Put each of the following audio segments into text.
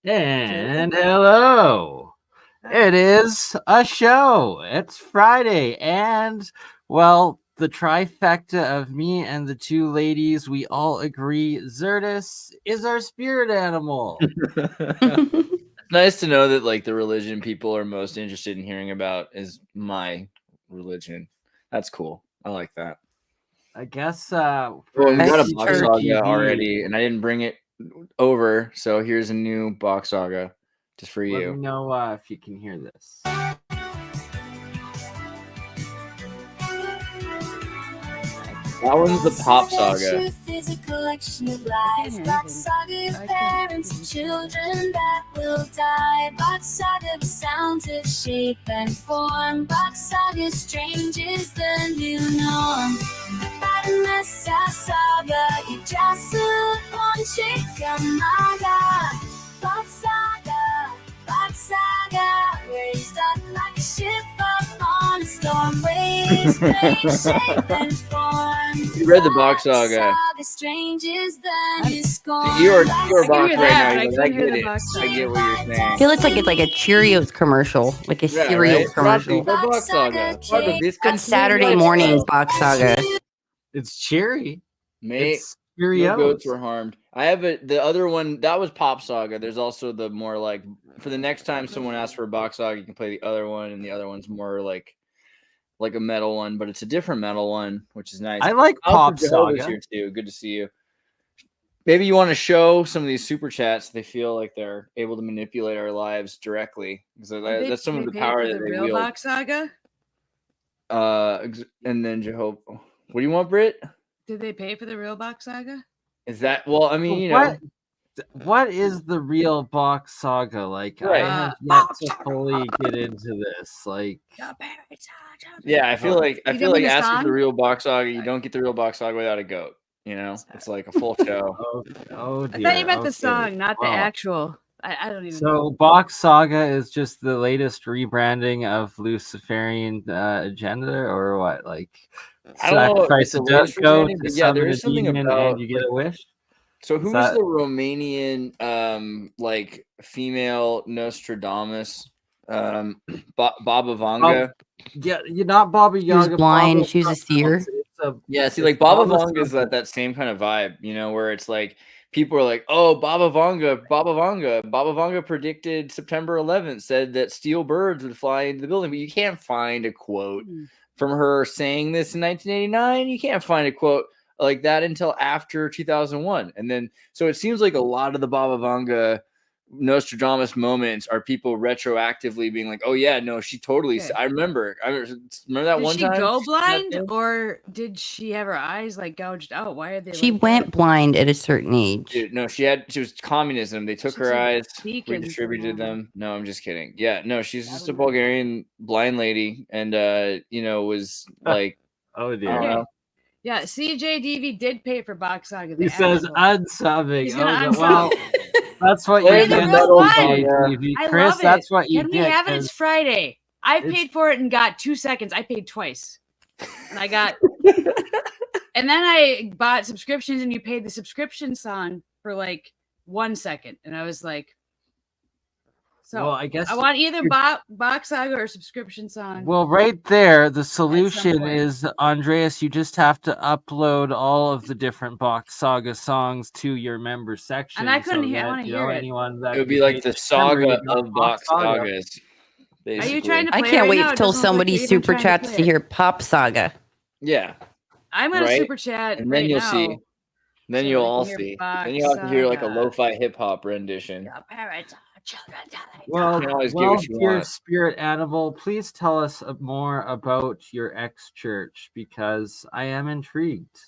And hello. It is a show. It's Friday. And, well, the trifecta of me and the two ladies, we all agree Xirtus is our spirit animal. It's nice to know that like the religion people are most interested in hearing about is my religion. That's cool. I like that. I guess Well, we got a box Church saga TV. already, and I didn't bring it over, so here's a new box saga just for Let me you. know if you can hear this. That one's the Pop Saga. Truth is a collection of lies. Box Saga of parents and children that will die. Box Saga, the sounds of shape and form. Box Saga, strange is the new norm. Bottomless saga, you just look one chick, oh my god. Box Saga, raised up like a ship up on a storm. Waves, place, shape and form. You read the box saga. Strange is the new scorn. You're box right that, now. but I I couldn't hear get the it. box I get what you're saying. It looks like it's like a Cheerios commercial, like a Yeah, cereal right? commercial. The box saga. Part of this On Saturday mornings, Box Saga. It's cheery. Mate, It's no Cheerios. goats were harmed. I have the other one. That was Pop Saga. There's also the more like for the next time someone asks for a box saga, you can play the other one, and the other one's more like a metal one, but it's a different metal one, which is nice. I like Pop Saga. Here too. Good to see you. Maybe you want to show some of these super chats. They feel like they're able to manipulate our lives directly. So that's some of the power that they real wield. box saga. And then Jehovah. What do you want, Britt? Did they pay for the real box saga? Is that well? I mean, you know, what is the real box saga like? Right. I have yet to fully get into this. Like, yeah, I feel like You don't mean the asking for song? the real box saga. You don't get the real box saga without a goat. You know, it's like a full show. oh I dear. thought you meant okay. the song, not the Wow. actual. I don't even So know. Box Saga is just the latest rebranding of Luciferian agenda, or what? Like, I don't know if sacrifice it's the a latest goat rebranding, to but yeah, there summon a is something demon about and you get a wish. So who is that- the Romanian like female Nostradamus? Baba Vanga. Yeah, you're not Baba Yaga. Who's blind, Baba she's a seer. It's a- Yeah, see, it's like Baba Baba Vanga is something. that same kind of vibe, you know, where it's like people are like, "Oh, Baba Vanga predicted September 11th, said that steel birds would fly into the building," but you can't find a quote from her saying this in 1989. You can't find a quote like that until after 2001, and then so it seems like a lot of the Baba Vanga Nostradamus moments are people retroactively being like, "Oh yeah, no, she totally." Okay. I remember that Did one she time. go That blind, thing? or did she have her eyes like gouged out? Why are they? She like went that? blind at a certain age. Dude, no, she was communism. They took She her said eyes, beacons redistributed and them. No, I'm just kidding. Yeah, no, she's just a don't know. Bulgarian blind lady, and was like, Oh I dear. don't know. Yeah, CJDV did pay for Box Saga. He the says actual. unsubbing. He's gonna Oh, well, that's what Play you the get. metal one. CJDV. I Chris, love it. that's what you Can we get. have it? It's 'cause Friday. I it's- paid for it and got 2 seconds. I paid twice, and I got. And then I bought subscriptions, and you paid the subscription song for like 1 second, and I was like, so Well, I guess I want either Box Saga or subscription song. Well, right there, the solution point. is, Andreas, you just have to upload all of the different Box Saga songs to your member section. And I couldn't so hear- I that, wanna you hear know, it. anyone that It would be like the paid saga member, you got of box sagas. Are you Basically. trying to I play can't right wait now? It till doesn't look like somebody you're even super trying chats play to it. hear Pop Saga. Yeah, I'm gonna right? super chat, and then right you'll now. see. Then so you'll we can all hear see. Box Then you'll have to hear like a Saga. lo-fi hip hop rendition. Your parents are children. Well, can't always get what you dear want. spirit animal, please tell us more about your ex-church, because I am intrigued.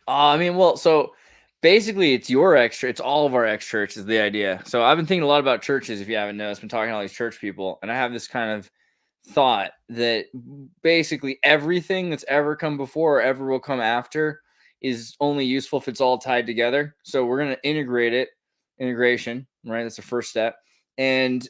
I mean, well, so basically it's your extra. It's all of our ex church is the idea. So I've been thinking a lot about churches. If you haven't noticed, been talking to all these church people, and I have this kind of thought that basically everything that's ever come before or ever will come after is only useful if it's all tied together. So we're going to integration, right? That's the first step. And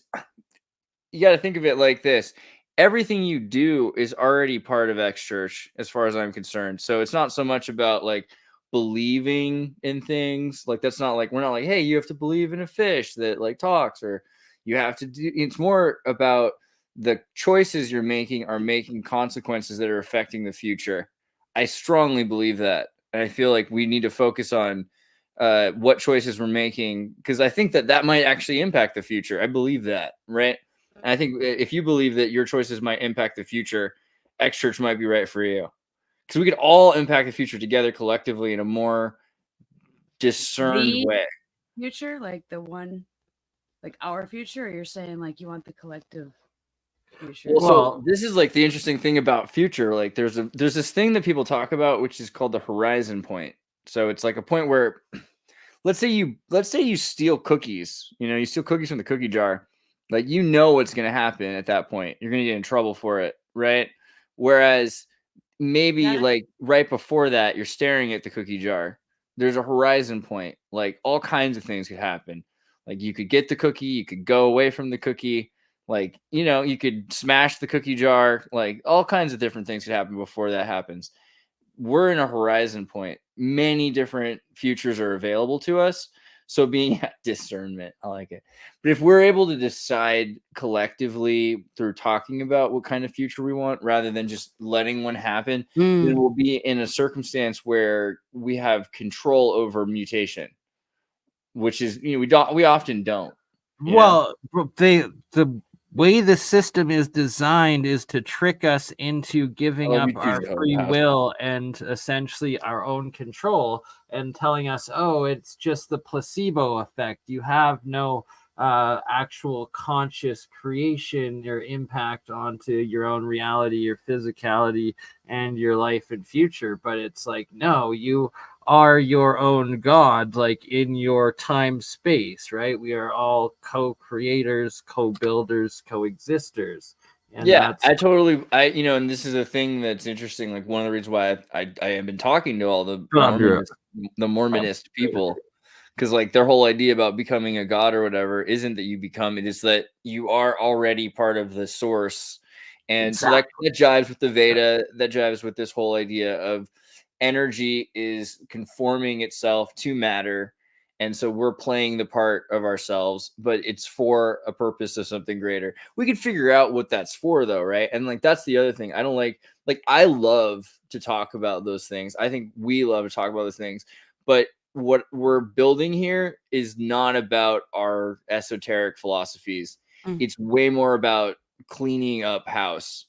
you got to think of it like this. Everything you do is already part of X Church as far as I'm concerned. So it's not so much about like believing in things. Like that's not like, we're not like, hey, you have to believe in a fish that like talks, or you have to do. It's more about the choices you're making are making consequences that are affecting the future. I strongly believe that. And I feel like we need to focus on what choices we're making, because I think that might actually impact the future. I believe that, right? And I think if you believe that your choices might impact the future, X Church might be right for you, because we could all impact the future together collectively in a more discerned The way. future, like the one, like our future, or you're saying like you want the collective future? Well, Well- so this is like the interesting thing about future. Like there's this thing that people talk about, which is called the horizon point. So it's like a point where, let's say you steal cookies. You steal cookies from the cookie jar. Like what's going to happen at that point. You're going to get in trouble for it, right? Whereas maybe like right before that, you're staring at the cookie jar. There's a horizon point. Like all kinds of things could happen. Like you could get the cookie, you could go away from the cookie. Like, you could smash the cookie jar. Like all kinds of different things could happen before that happens. We're in a horizon point. Many different futures are available to us. So being at discernment, I like it. But if we're able to decide collectively through talking about what kind of future we want, rather than just letting one happen, then we'll be in a circumstance where we have control over mutation, which is, we often don't. Well, the way the system is designed is to trick us into giving up our free will and essentially our own control, and telling us, oh, it's just the placebo effect. You have no actual conscious creation or impact onto your own reality, your physicality, and your life and future. But it's like, no, you are your own god, like in your time space, right? We are all co-creators, co-builders, coexisters. And yeah, I totally, and this is a thing that's interesting. Like one of the reasons why I have been talking to all the Mormonist people, because like their whole idea about becoming a god or whatever isn't that you become, it is that you are already part of the source. And so that jives with the Veda, that jives with this whole idea of energy is conforming itself to matter. And so we're playing the part of ourselves, but it's for a purpose of something greater. We could figure out what that's for though, right? And like that's the other thing. I don't like I love to talk about those things. I think we love to talk about those things. But what we're building here is not about our esoteric philosophies. It's way more about cleaning up house.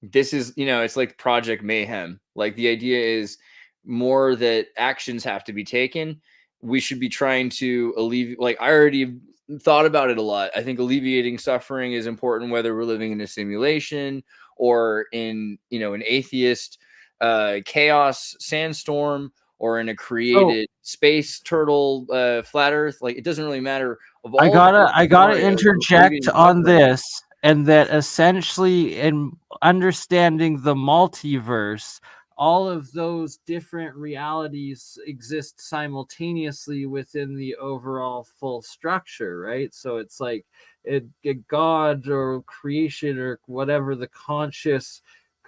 This is, it's like Project Mayhem. Like the idea is more that actions have to be taken. We should be trying to alleviate, like I already thought about it a lot. I think alleviating suffering is important, whether we're living in a simulation or in, an atheist chaos sandstorm, or in a created space turtle flat earth. Like it doesn't really matter. I gotta interject on this, and that essentially in understanding the multiverse, all of those different realities exist simultaneously within the overall full structure, right? So it's like a God or creation or whatever the conscious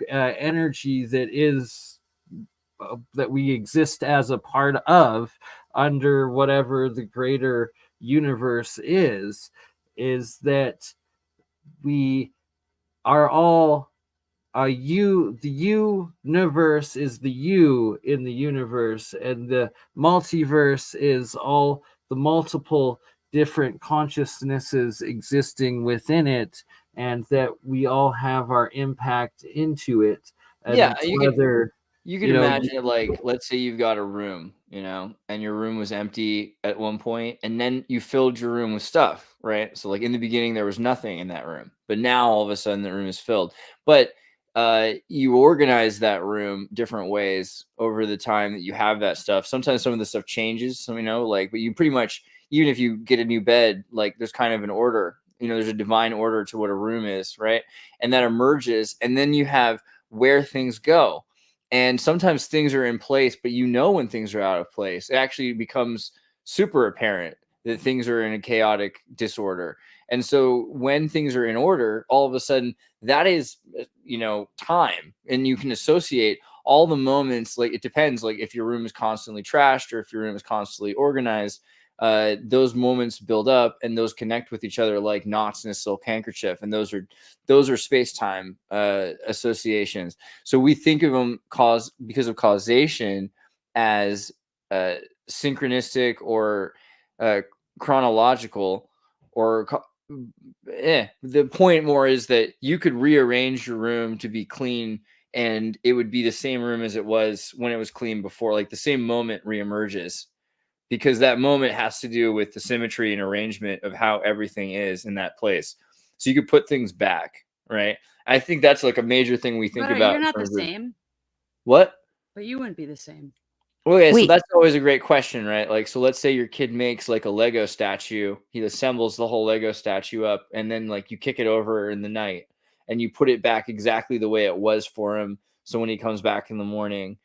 energy that is that we exist as a part of under whatever the greater universe is that we are all the universe is the you in the universe, and the multiverse is all the multiple different consciousnesses existing within it, and that we all have our impact into it. And you can imagine it like, let's say you've got a room, and your room was empty at one point, and then you filled your room with stuff, right? So like in the beginning, there was nothing in that room, but now all of a sudden the room is filled. But you organize that room different ways over the time that you have that stuff. Sometimes some of the stuff changes, but you pretty much, even if you get a new bed, like there's kind of an order, there's a divine order to what a room is, right? And that emerges, and then you have where things go. And sometimes things are in place, but when things are out of place. It actually becomes super apparent that things are in a chaotic disorder. And so when things are in order, all of a sudden that is, time. And you can associate all the moments, like it depends, like if your room is constantly trashed or if your room is constantly organized, those moments build up and those connect with each other like knots in a silk handkerchief, and those are space-time associations. So we think of them because of causation as synchronistic or chronological, or the point more is that you could rearrange your room to be clean and it would be the same room as it was when it was clean before. Like the same moment reemerges, because that moment has to do with the symmetry and arrangement of how everything is in that place. So you could put things back, right? I think that's like a major thing we think But about. you're not the same. What? But you wouldn't be the same. Okay, so Wait. that's always a great question, right? Like, so let's say your kid makes like a Lego statue. He assembles the whole Lego statue up, and then like you kick it over in the night and you put it back exactly the way it was for him. So when he comes back in the morning,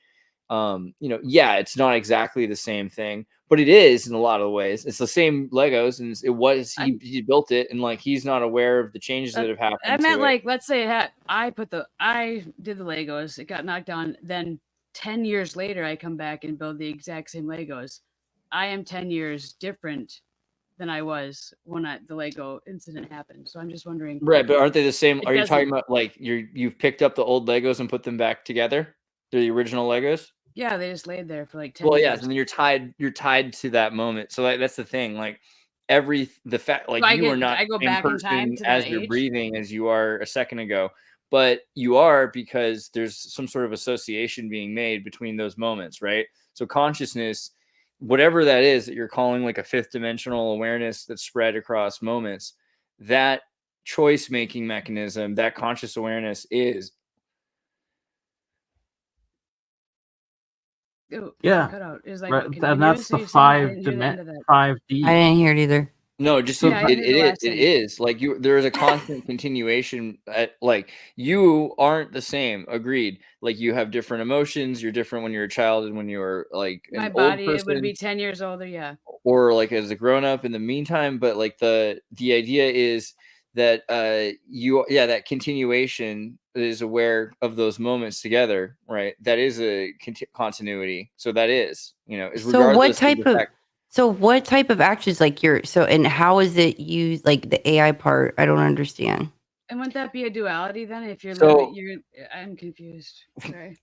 yeah, it's not exactly the same thing, but it is in a lot of ways. It's the same Legos, and he built it, and like he's not aware of the changes that have happened. I meant like, let's say I did the Legos, it got knocked down, then 10 years later I come back and build the exact same Legos. I am 10 years different than I was when the Lego incident happened. So I'm just wondering. Right, but aren't they the same? Are you talking about like you've picked up the old Legos and put them back together? They're the original Legos? Yeah, they just laid there for like 10 years. Well, yeah, and then you're tied to that moment. So that's the thing. Like the fact, like So you are not I go the same back in time person to as that you're age? breathing as you are a second ago, but you are, because there's some sort of association being made between those moments, right? So consciousness, whatever that is that you're calling like a fifth dimensional awareness that's spread across moments, that choice making mechanism, that conscious awareness is. Yeah. Cut out. It was like, Right, what, and that's the continuous? So you said I didn't hear the end of that. 5D. I didn't hear it either. No, just So Yeah, I it didn't hear the is. last It sentence. is like there is a constant continuation. Like you aren't the same. Agreed. Like you have different emotions. You're different when you're a child and when you're like an My old body, it person, would be 10 years older. Yeah. or like as a grown up in the meantime. But like the idea is that that continuation is aware of those moments together, right? That is a continuity. So that is, is So what regardless of type the of fact. what type of actions and how is it used, like the AI part? I don't understand. And wouldn't that be a duality then? If you're So- I'm confused. Sorry.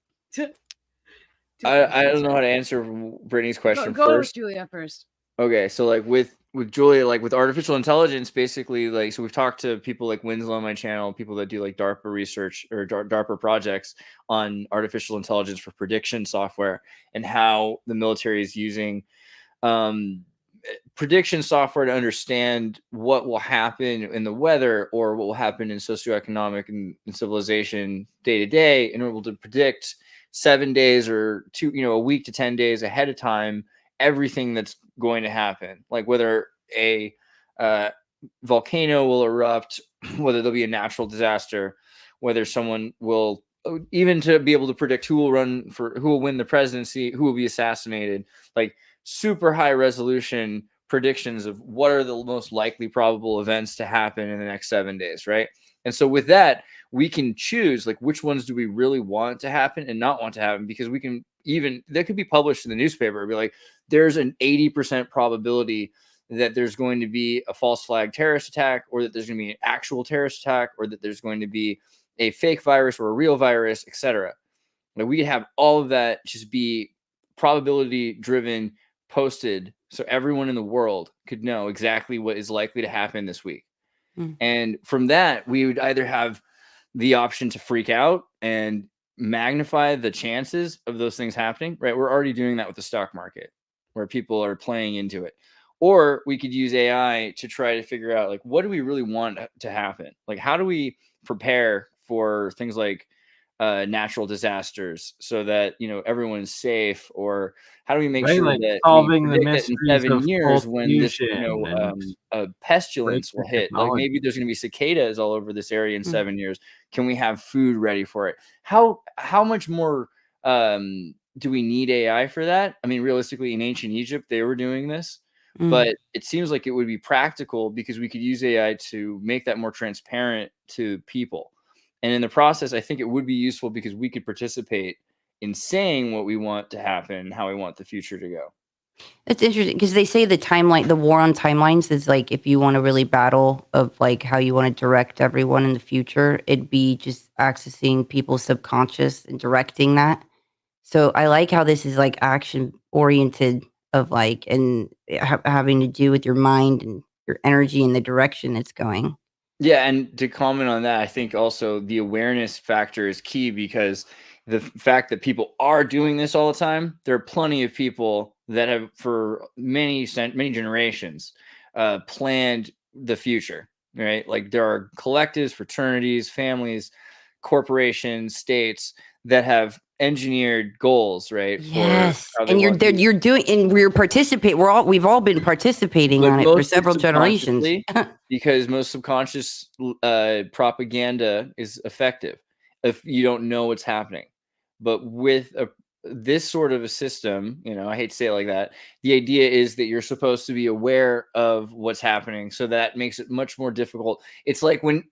I don't know how to answer Brittany's question Go first. Julia first. Okay, so like with Julia, like with artificial intelligence, basically, like, so we've talked to people like Winslow on my channel, people that do like DARPA research or DARPA projects on artificial intelligence for prediction software, and how the military is using prediction software to understand what will happen in the weather or what will happen in socioeconomic and civilization day to day, in order to predict 7 days or a week to 10 days ahead of time everything that's going to happen, like whether a volcano will erupt, whether there'll be a natural disaster, whether someone will, even to be able to predict who will win the presidency, who will be assassinated, like super high resolution predictions of what are the most likely probable events to happen in the next 7 days, right? And so with that, we can choose like which ones do we really want to happen and not want to happen, because we can that could be published in the newspaper. It'd be like, there's an 80% probability that there's going to be a false flag terrorist attack, or that there's going to be an actual terrorist attack, or that there's going to be a fake virus or a real virus, etc. Like we could have all of that just be probability driven, posted, so everyone in the world could know exactly what is likely to happen this week. And from that, we would either have the option to freak out and magnify the chances of those things happening, right? We're already doing that with the stock market, where people are playing into it. Or we could use AI to try to figure out, like, what do we really want to happen? Like, how do we prepare for things like natural disasters so that everyone's safe? Or how do we make sure like that solving we the predict that in mysteries 7 of years, when this and a pestilence will hit, like technology. maybe there's going to be cicadas all over this area in 7 years. Can we have food ready for it? How much more do we need AI for that? I mean, realistically, in ancient Egypt, they were doing this. But it seems like it would be practical, because we could use AI to make that more transparent to people. And in the process, I think it would be useful because we could participate in saying what we want to happen and how we want the future to go. It's interesting because they say the war on timelines is like if you want to really battle of like how you want to direct everyone in the future, it'd be just accessing people's subconscious and directing that. So I like how this is like action oriented of like and having to do with your mind and your energy and the direction it's going. Yeah, and to comment on that, I think also the awareness factor is key because the fact that people are doing this all the time, there are plenty of people that have for many generations planned the future, right? Like there are collectives, fraternities, families, corporations, states that have engineered goals, right? Yes, For how they and want you. you're doing and we're participate. We've all been participating But on it for mostly several generations. subconsciously, because most subconscious propaganda is effective if you don't know what's happening. But with this sort of a system, I hate to say it like that, the idea is that you're supposed to be aware of what's happening, so that makes it much more difficult. It's like when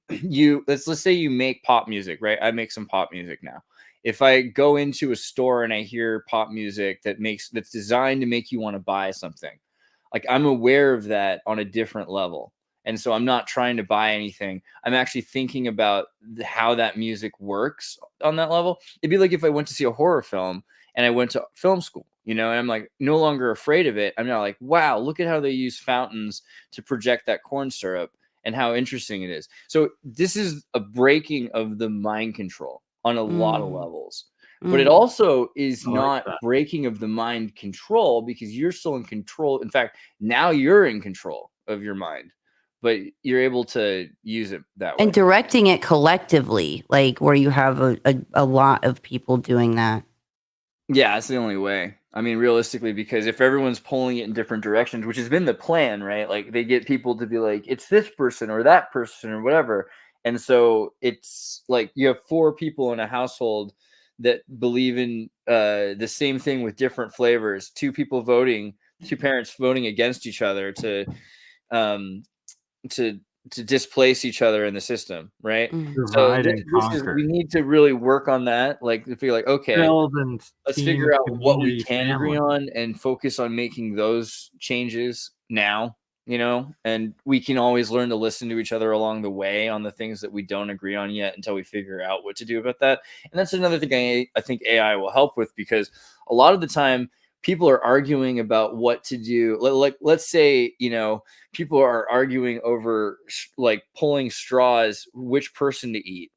let's say you make pop music, right? I make some pop music now. If I go into a store and I hear pop music that's designed to make you want to buy something, like I'm aware of that on a different level. And so I'm not trying to buy anything. I'm actually thinking about how that music works on that level. It'd be like if I went to see a horror film and I went to film school, and I'm like no longer afraid of it. I'm not like, wow, look at how they use fountains to project that corn syrup and how interesting it is. So this is a breaking of the mind control on a lot of levels. But it also is not breaking of the mind control because you're still in control. In fact, now you're in control of your mind, but you're able to use it that way. And directing it collectively, like where you have a lot of people doing that. Yeah, that's the only way. I mean, realistically, because if everyone's pulling it in different directions, which has been the plan, right? Like they get people to be like, it's this person or that person or whatever. And so it's like you have 4 people in a household that believe in the same thing with different flavors. 2 people voting, 2 parents voting against each other um, to displace each other in the system, right? So Divide and conquer. we need to really work on that. Like to feel like, okay, Build and let's team, figure out what we community, can agree family. on and focus on making those changes now. And we can always learn to listen to each other along the way on the things that we don't agree on yet until we figure out what to do about that. And that's another thing I think AI will help with, because a lot of the time people are arguing about what to do. Like let's say, people are arguing over like pulling straws, which person to eat.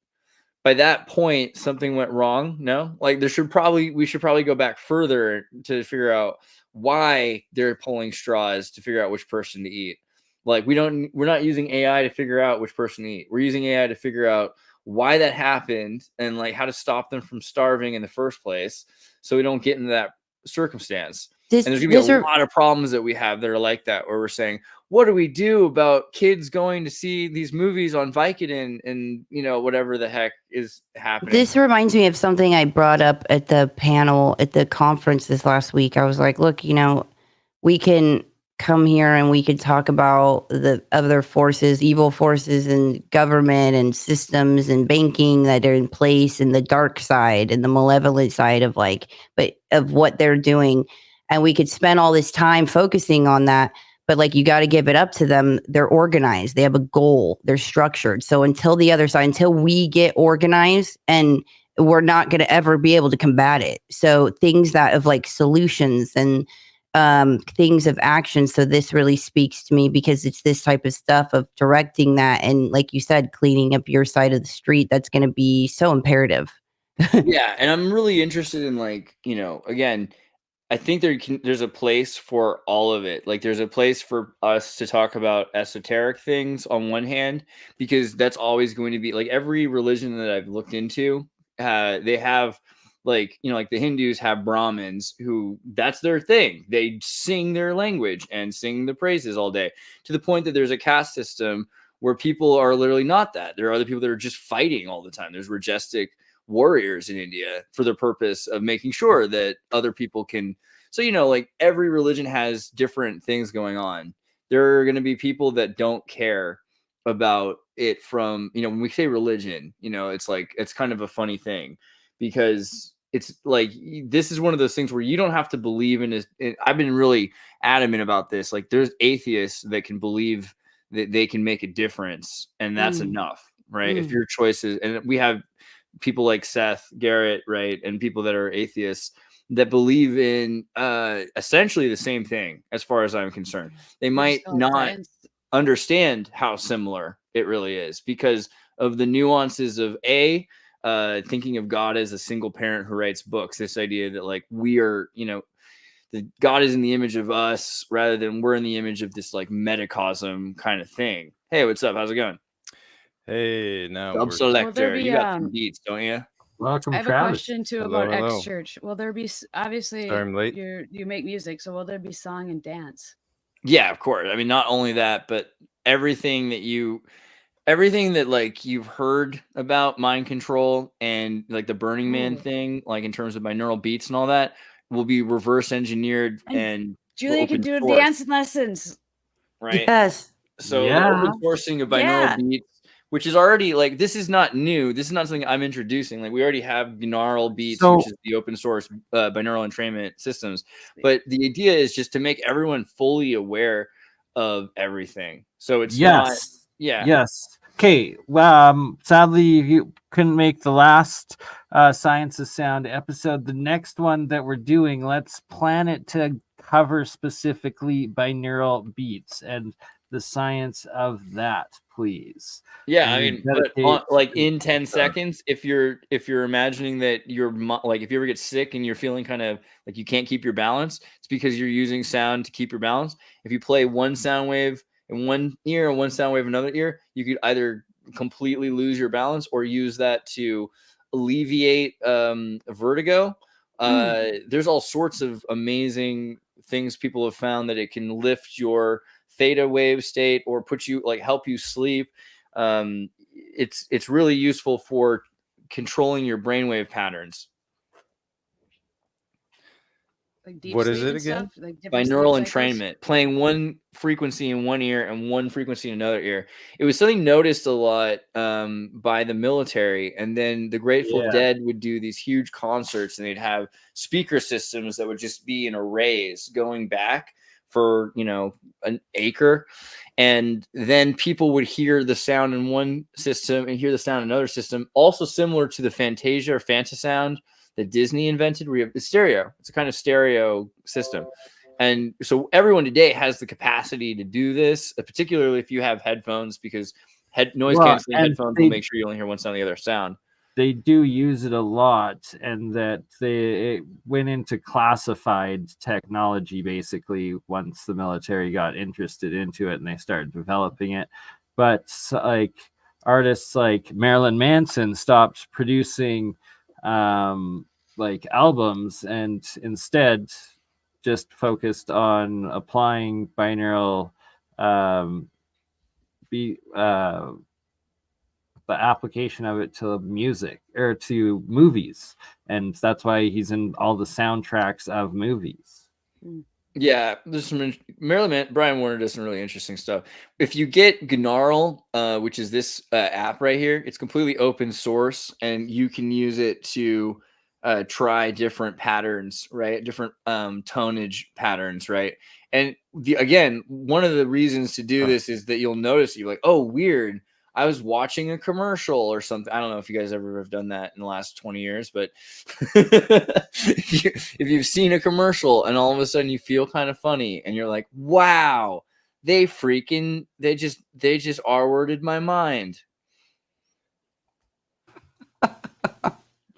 By that point, something went wrong. No, like we should probably go back further to figure out why they're pulling straws to figure out which person to eat. Like we're not using AI to figure out which person to eat. We're using AI to figure out why that happened and like how to stop them from starving in the first place, so we don't get into that circumstance. And there's gonna be a lot of problems that we have that are like that, where we're saying, what do we do about kids going to see these movies on Vicodin and whatever the heck is happening? This reminds me of something I brought up at the panel at the conference this last week. I was like, look, we can come here and we could talk about the other forces, evil forces and government and systems and banking that are in place, and the dark side and the malevolent side of of what they're doing. And we could spend all this time focusing on that. But like, you got to give it up to them. They're organized. They have a goal. They're structured. So until we get organized, and we're not going to ever be able to combat it. So things that of like solutions and things of action. So this really speaks to me because it's this type of stuff of directing that. And like you said, cleaning up your side of the street, that's going to be so imperative. Yeah. And I'm really interested in again, I think there's a place for all of it. Like there's a place for us to talk about esoteric things on one hand, because that's always going to be like every religion that I've looked into, they have like the Hindus have Brahmins who that's their thing. They sing their language and sing the praises all day, to the point that there's a caste system where people are literally not that. There are other people that are just fighting all the time. There's majestic warriors in India for the purpose of making sure that other people can. So, like every religion has different things going on. There are going to be people that don't care about it from, when we say religion, it's like, it's kind of a funny thing, because it's like this is one of those things where you don't have to believe in it. I've been really adamant about this. Like there's atheists that can believe that they can make a difference, and that's enough, right? If your choices, and we have people like Seth Garrett, right, and people that are atheists that believe in essentially the same thing as far as I'm concerned. They might not understand how similar it really is because of the nuances of thinking of God as a single parent who writes books. This idea that like we are, that God is in the image of us rather than we're in the image of this like metacosm kind of thing. Hey, what's up? How's it going? Hey, now Dub we're Selector. You got some beats, don't you? Welcome, I have Travis. a question too Hello, about hello. X Church. Will there be obviously Sorry, I'm late. you make music, so will there be song and dance? Yeah, of course. I mean, not only that, but everything that like you've heard about mind control and like the Burning Man thing, like in terms of binaural beats and all that, will be reverse engineered and Julia open can do source, dance lessons. right? Yes. So Yeah. the open sourcing of binaural beats, which is already like, this is not new. This is not something I'm introducing. Like we already have binaural beats, which is the open source binaural entrainment systems. But the idea is just to make everyone fully aware of everything. So it's not, Yes. Okay. Sadly, you couldn't make the last Science of Sound episode. The next one that we're doing, let's plan it to cover specifically binaural beats and the science of that, please. Yeah, I mean, but like in 10 seconds, if you're imagining that you're like, if you ever get sick and you're feeling kind of like you can't keep your balance, it's because you're using sound to keep your balance. If you play one sound wave in one ear and one sound wave in another ear, you could either completely lose your balance or use that to alleviate vertigo. There's all sorts of amazing things people have found that it can lift your theta wave state or put you like help you sleep. It's really useful for controlling your brainwave patterns. Like deep What is sleep it and again? stuff? Like different Binaural sleep cycles? entrainment, playing one frequency in one ear and one frequency in another ear. It was something noticed a lot by the military, and then the Grateful Dead would do these huge concerts, and they'd have speaker systems that would just be in arrays going back for an acre, and then people would hear the sound in one system and hear the sound in another system, also similar to the Fantasia or Fantasound that Disney invented, where you have the stereo. It's a kind of stereo system. And so everyone today has the capacity to do this, particularly if you have headphones, because noise canceling headphones will make sure you only hear one sound the other sound. They do use it a lot, and that it went into classified technology basically once the military got interested into it and they started developing it. But like artists like Marilyn Manson stopped producing like albums and instead just focused on applying binaural the application of it to music or to movies, and that's why he's in all the soundtracks of movies. Yeah, there's some Brian Warner does some really interesting stuff. If you get Gnarl, which is this app right here, it's completely open source, and you can use it to try different patterns, right? Different tonnage patterns, right? And again, one of the reasons to do this is that you'll notice you're like, oh, weird. I was watching a commercial or something. I don't know if you guys ever have done that in the last 20 years, but if you've seen a commercial and all of a sudden you feel kind of funny and you're like, wow, they just R-worded my mind.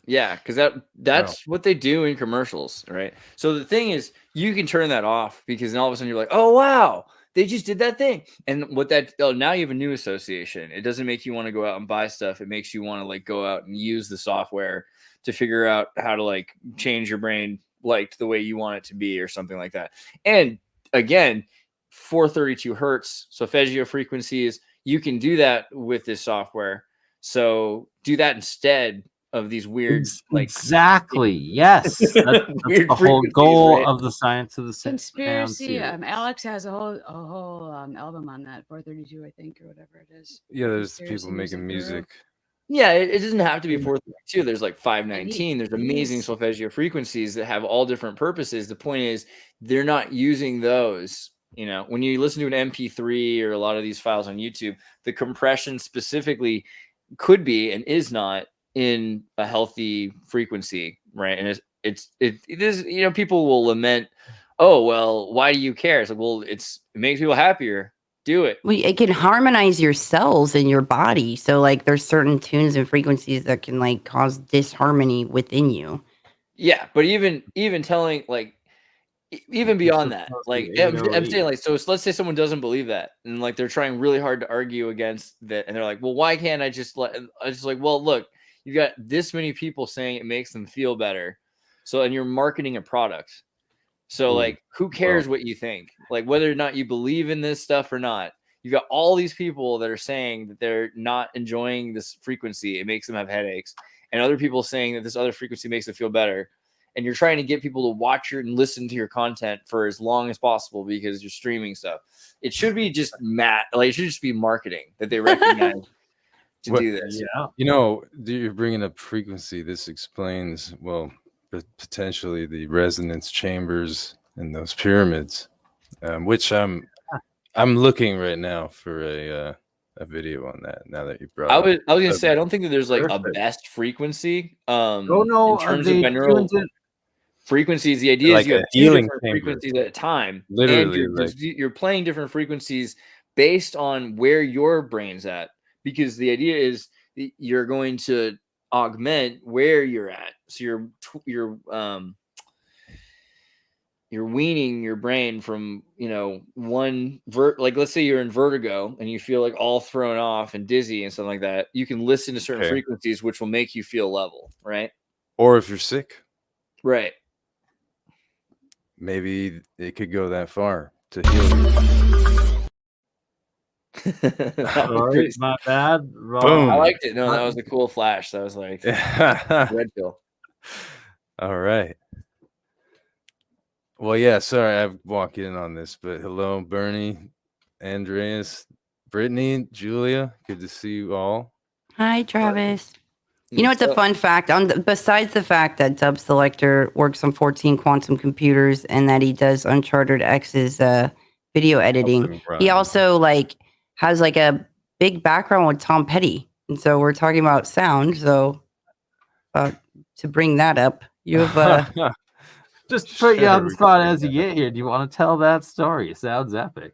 Yeah, because that's what they do in commercials, right? So the thing is, you can turn that off because then all of a sudden you're like, oh, wow. They just did that thing. And now you have a new association. It doesn't make you want to go out and buy stuff. It makes you want to like go out and use the software to figure out how to like change your brain like the way you want it to be or something like that. And again, 432 hertz, solfeggio frequencies, you can do that with this software. So do that instead of these weird exactly that's the whole goal, right? Of the science of the conspiracy. Alex has a whole album on that 432, I think, or whatever it is. Yeah, there's people making music. Yeah, it doesn't have to be 432. There's like 519. There's amazing these- solfeggio frequencies that have all different purposes. The point is, they're not using those. You know, when you listen to an MP3 or a lot of these files on YouTube, the compression specifically could be and is not in a healthy frequency, right? And it is, you know, people will lament, oh well, why do you care? It's like, well, it makes people happier. Do it. It can harmonize your cells in your body. So like there's certain tunes and frequencies that can like cause disharmony within you. Yeah, but even telling like even beyond that, like I'm saying, like, so let's say someone doesn't believe that, and like they're trying really hard to argue against that, and they're like, well, why can't I just let? I just like, well, look, you got this many people saying it makes them feel better, so and you're marketing a product, so like, who cares what you think? Like whether or not you believe in this stuff or not, you got all these people that are saying that they're not enjoying this frequency, it makes them have headaches, and other people saying that this other frequency makes them feel better. And you're trying to get people to watch your and listen to your content for as long as possible because you're streaming stuff. It should be just like it should just be marketing that they recognize to do this. Yeah. You know, you're bringing up frequency. This explains, well, potentially the resonance chambers in those pyramids, which I'm looking right now for a video on that. Now that you brought, I was gonna say I don't think that there's like a best frequency. In terms of binaural frequencies, the idea is you have two different frequencies at a time. Literally, and you're playing different frequencies based on where your brain's at, because the idea is you're going to augment where you're at. So you're weaning your brain from, you know, like let's say you're in vertigo and you feel like all thrown off and dizzy and something like that. You can listen to certain frequencies which will make you feel level, right? Or if you're sick, right? Maybe it could go that far to heal you. Sorry, my bad. Wrong. Boom. I liked it. No, that was a cool flash. That was like red pill. All right. Well, yeah, sorry, I've walked in on this, but hello, Bernie, Andreas, Brittany, Julia. Good to see you all. Hi, Travis. You know what's a fun fact? Besides the fact that Dub Selector works on 14 quantum computers and that he does Uncharted X's video editing, he also like has like a big background with Tom Petty, and so we're talking about sound. So to bring that up, you have just put you on the spot as you get here. Do you want to tell that story? It sounds epic.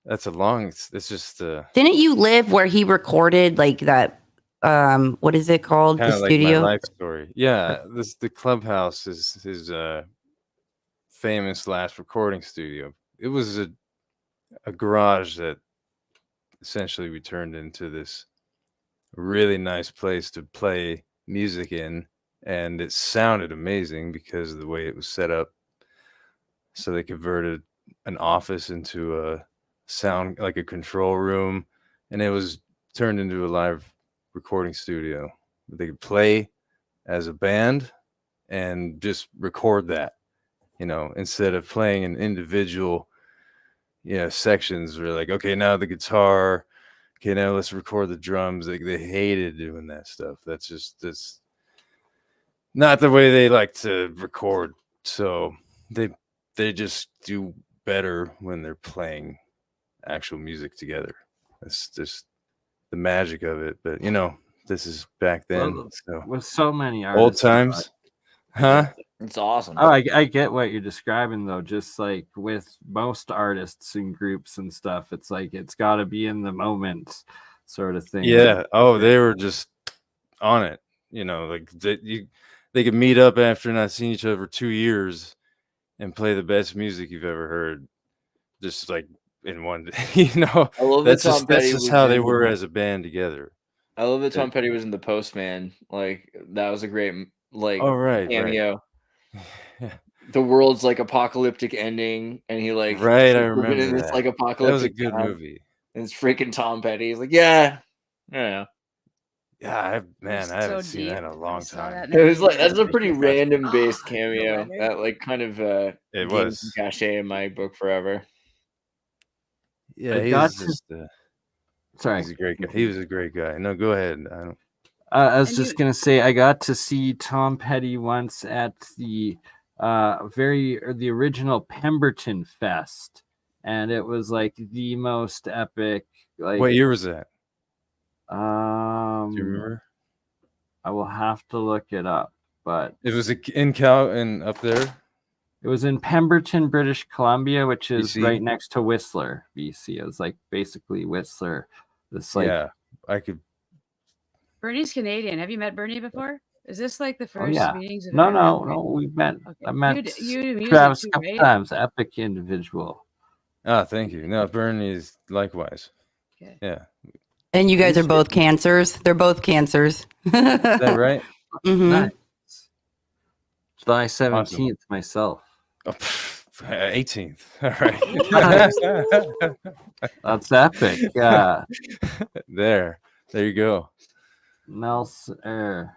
That's a long. It's just. Didn't you live where he recorded like that? What is it called? Kind the of like studio? my life story. Yeah, the clubhouse is his famous last recording studio. It was a garage that essentially we turned into this really nice place to play music in, and it sounded amazing because of the way it was set up. So they converted an office into a sound, like a control room, and it was turned into a live recording studio. They could play as a band and just record that, you know, instead of playing in individual, sections where like, okay, now the guitar, okay, now let's record the drums. They hated doing that stuff. That's not the way they like to record. So they just do better when they're playing actual music together. That's just the magic of it. But this is back then. So with so many artists, old times, huh? It's awesome. Oh, I get what you're describing though. Just like with most artists and groups and stuff, it's like it's got to be in the moment, sort of thing. Yeah. Oh, they were just on it. Like they could meet up after not seeing each other for 2 years and play the best music you've ever heard, just like in one day. That's just how they were as a band together. I love that Tom Petty was in The Postman. Like that was a great cameo. Yeah. The world's like apocalyptic ending, and he like I remember in this like apocalyptic. That was a good movie. And it's freaking Tom Petty. He's like, yeah. I haven't seen that in a long time. It was like that's a pretty random based cameo. That like kind of it was cachet in my book forever. Yeah, he's just Sorry. He's a great guy. He was a great guy. No, go ahead. I don't. I was And just you- gonna say I got to see Tom Petty once at the the original Pemberton Fest, and it was like the most epic. Like, What year was that? Do you um, remember? I will have to look it up, but It was in Cal and up there. it was in Pemberton, British Columbia, which is BC? right next to Whistler, BC. It was like basically Whistler. This like, Yeah, I could. Bernie's Canadian. Have you met Bernie before? Is this like the oh first yeah, meetings? no, we met. Okay. I met You do music Travis too, a couple right? times. Epic individual. Ah, thank you. No, Bernie is likewise. Okay. Yeah, And you guys are Appreciate both cancers. They're both cancers. is that right? Mhm. Nice. July 17th, myself. Oh, 18th. All right. That's epic. There you go. Nelson.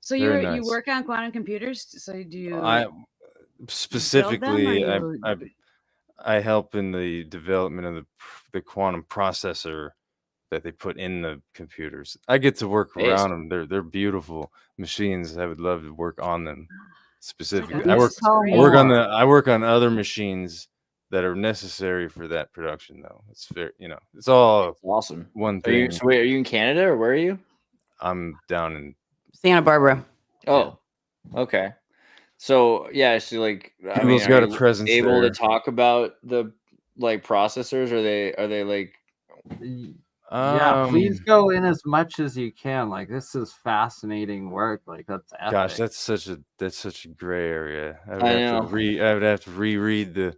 So Very you nice. work on quantum computers. So do you? I specifically, you- I help in the development of the quantum processor that they put in the computers. I get to work Based. around them. They're beautiful machines. I would love to work on them specifically. That's I work great. I work on other machines that are necessary for that production though. It's very, it's all Awesome. one Are you, thing. so wait, are you in Canada or where are you? I'm down in Santa Barbara. Oh, okay. So yeah, so like, I mean, Google's got are a you presence able there. to talk about the like processors? Are they like? Yeah, please go in as much as you can. Like, this is fascinating work. Like, that's epic. Gosh, that's such a gray area. I would I have know. to I would have to reread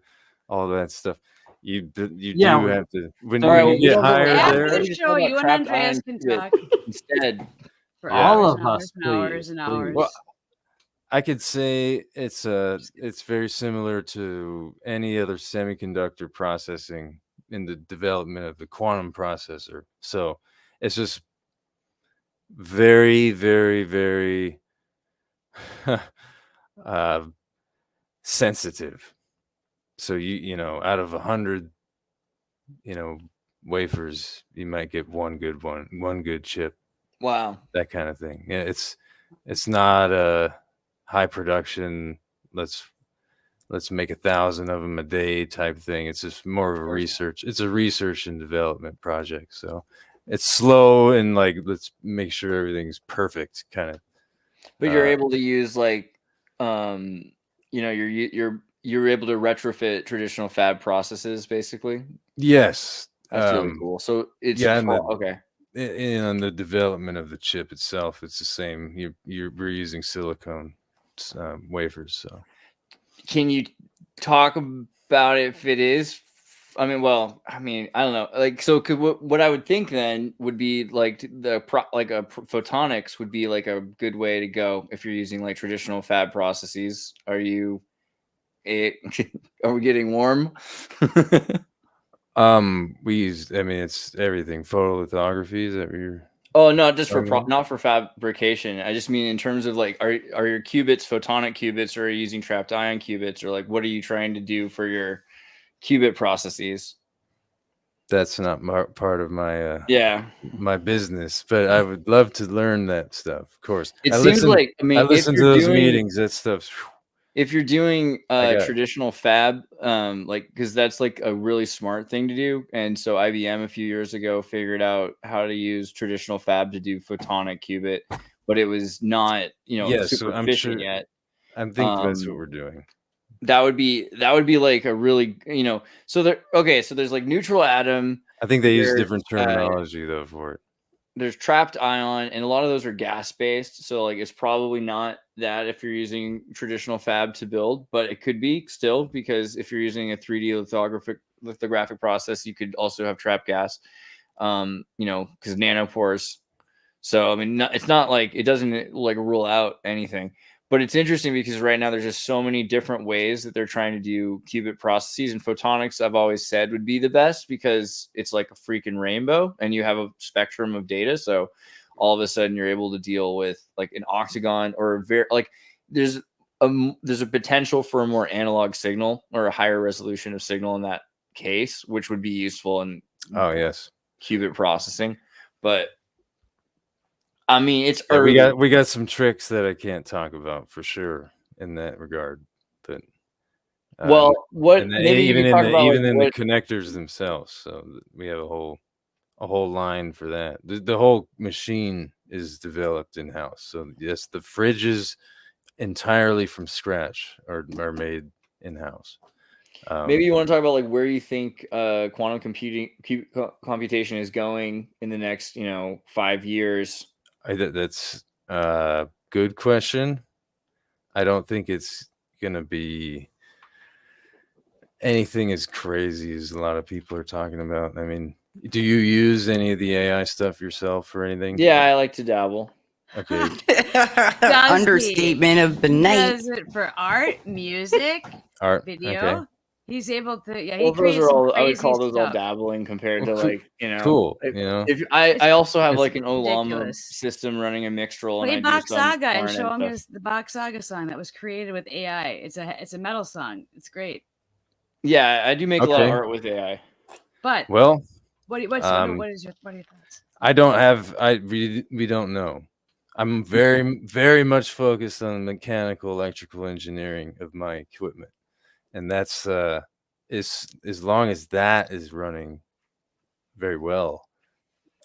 all that stuff. You Yeah, do have to when, All right, when well, you get we'll go hired with After there. the Maybe just show, talk about you and trapped Andreas ion can qubit talk instead. for Yeah. All hours of and hours us, and hours please, and please. hours. Well, I could say it's very similar to any other semiconductor processing in the development of the quantum processor. So it's just very, very, very sensitive. So out of 100, wafers, you might get one good chip, Wow. that kind of thing. Yeah, it's not a high production. Let's make 1,000 of them a day type thing. It's just more of a research. It's a research and development project. So it's slow and like, let's make sure everything's perfect kind of. But you're able to use like, you're able to retrofit traditional fab processes basically. Yes. That's really cool. So it's okay. In the development of the chip itself, it's the same. We're using silicone wafers. So Can you talk about if it is? I don't know. Like, so what I would think then would be like photonics would be like a good way to go if you're using like traditional fab processes. Are we getting warm? it's everything. Photolithography, is that what you're? Oh, no, just not for fabrication. I just mean in terms of like, are your qubits photonic qubits, or are you using trapped ion qubits, or like, what are you trying to do for your qubit processes? That's not part of my my business, but I would love to learn that stuff. Of course, I listen to those meetings. That stuff's. If you're doing traditional fab, because that's like a really smart thing to do. And so IBM a few years ago figured out how to use traditional fab to do photonic qubit, but it was not, super so I'm efficient sure, yet. I think that's what we're doing. That would be like a really, so there's like neutral atom. I think they use different terminology though for it. There's trapped ion, and a lot of those are gas based. So like, it's probably not that if you're using traditional fab to build, but it could be still, because if you're using a 3D lithographic process, you could also have trapped gas, because nanopores. So, I mean, it's not like it doesn't like rule out anything, but it's interesting because right now there's just so many different ways that they're trying to do qubit processes, and photonics I've always said would be the best because it's like a freaking rainbow and you have a spectrum of data. So all of a sudden you're able to deal with like an octagon or there's a potential for a more analog signal or a higher resolution of signal in that case, which would be useful. And oh yes, qubit processing. But I mean, it's Yeah, early. we got some tricks that I can't talk about for sure in that regard. But Well, what and maybe you even could in talk the about even like in what the connectors themselves. So we have a whole line for that. The whole machine is developed in house. So yes, the fridges entirely from scratch are made in house. maybe you want to talk about like where you think quantum computation is going in the next 5 years. That's a good question. I don't think it's gonna be anything as crazy as a lot of people are talking about. I mean, do you use any of the AI stuff yourself or anything? Yeah, I like to dabble. Okay. Understatement of the He night. does it for art, music, Art. video. Okay. He's able to. Yeah, he Well, those creates are some all I would crazy call those all stuff. dabbling compared to Well, like cool. If I also have It's like an Olama ridiculous. system running a Mixtral, Play and I do Box some Saga and clarinet show him stuff. the Box Saga song that was created with AI. It's a metal song. It's great. Yeah, I do make a lot of Okay. art with AI. But Well, what are your thoughts? I don't have. We don't know. I'm very much focused on mechanical electrical engineering of my equipment, and that's is as long as that is running very well,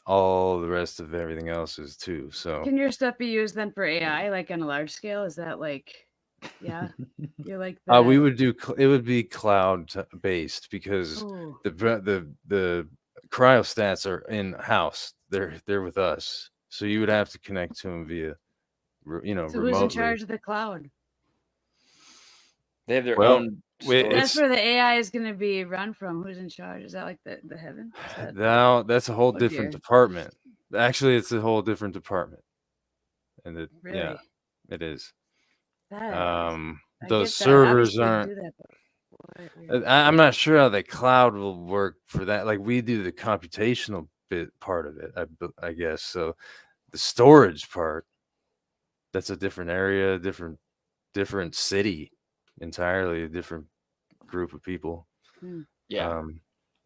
all the rest of everything else is too. So Can your stuff be used then for AI, like on a large scale? Is that like, yeah, you're like we the would do it would be cloud based because oh, the cryostats are in house. They're with us, so you would have to connect to them via so who's in remotely. charge of the cloud? They have their Well, own That's it's where the AI is going to be run from. Who's in charge? Is that like the heaven? Is that, now that's a whole oh different dear, department. Actually, it's a whole different department, and really? yeah, it is. That I Those get that. servers Obviously, you aren't. do that, but what- I'm not sure how the cloud will work for that. Like we do the computational part of it, I guess. So the storage part, that's a different area, different city, entirely a different group of people. Yeah.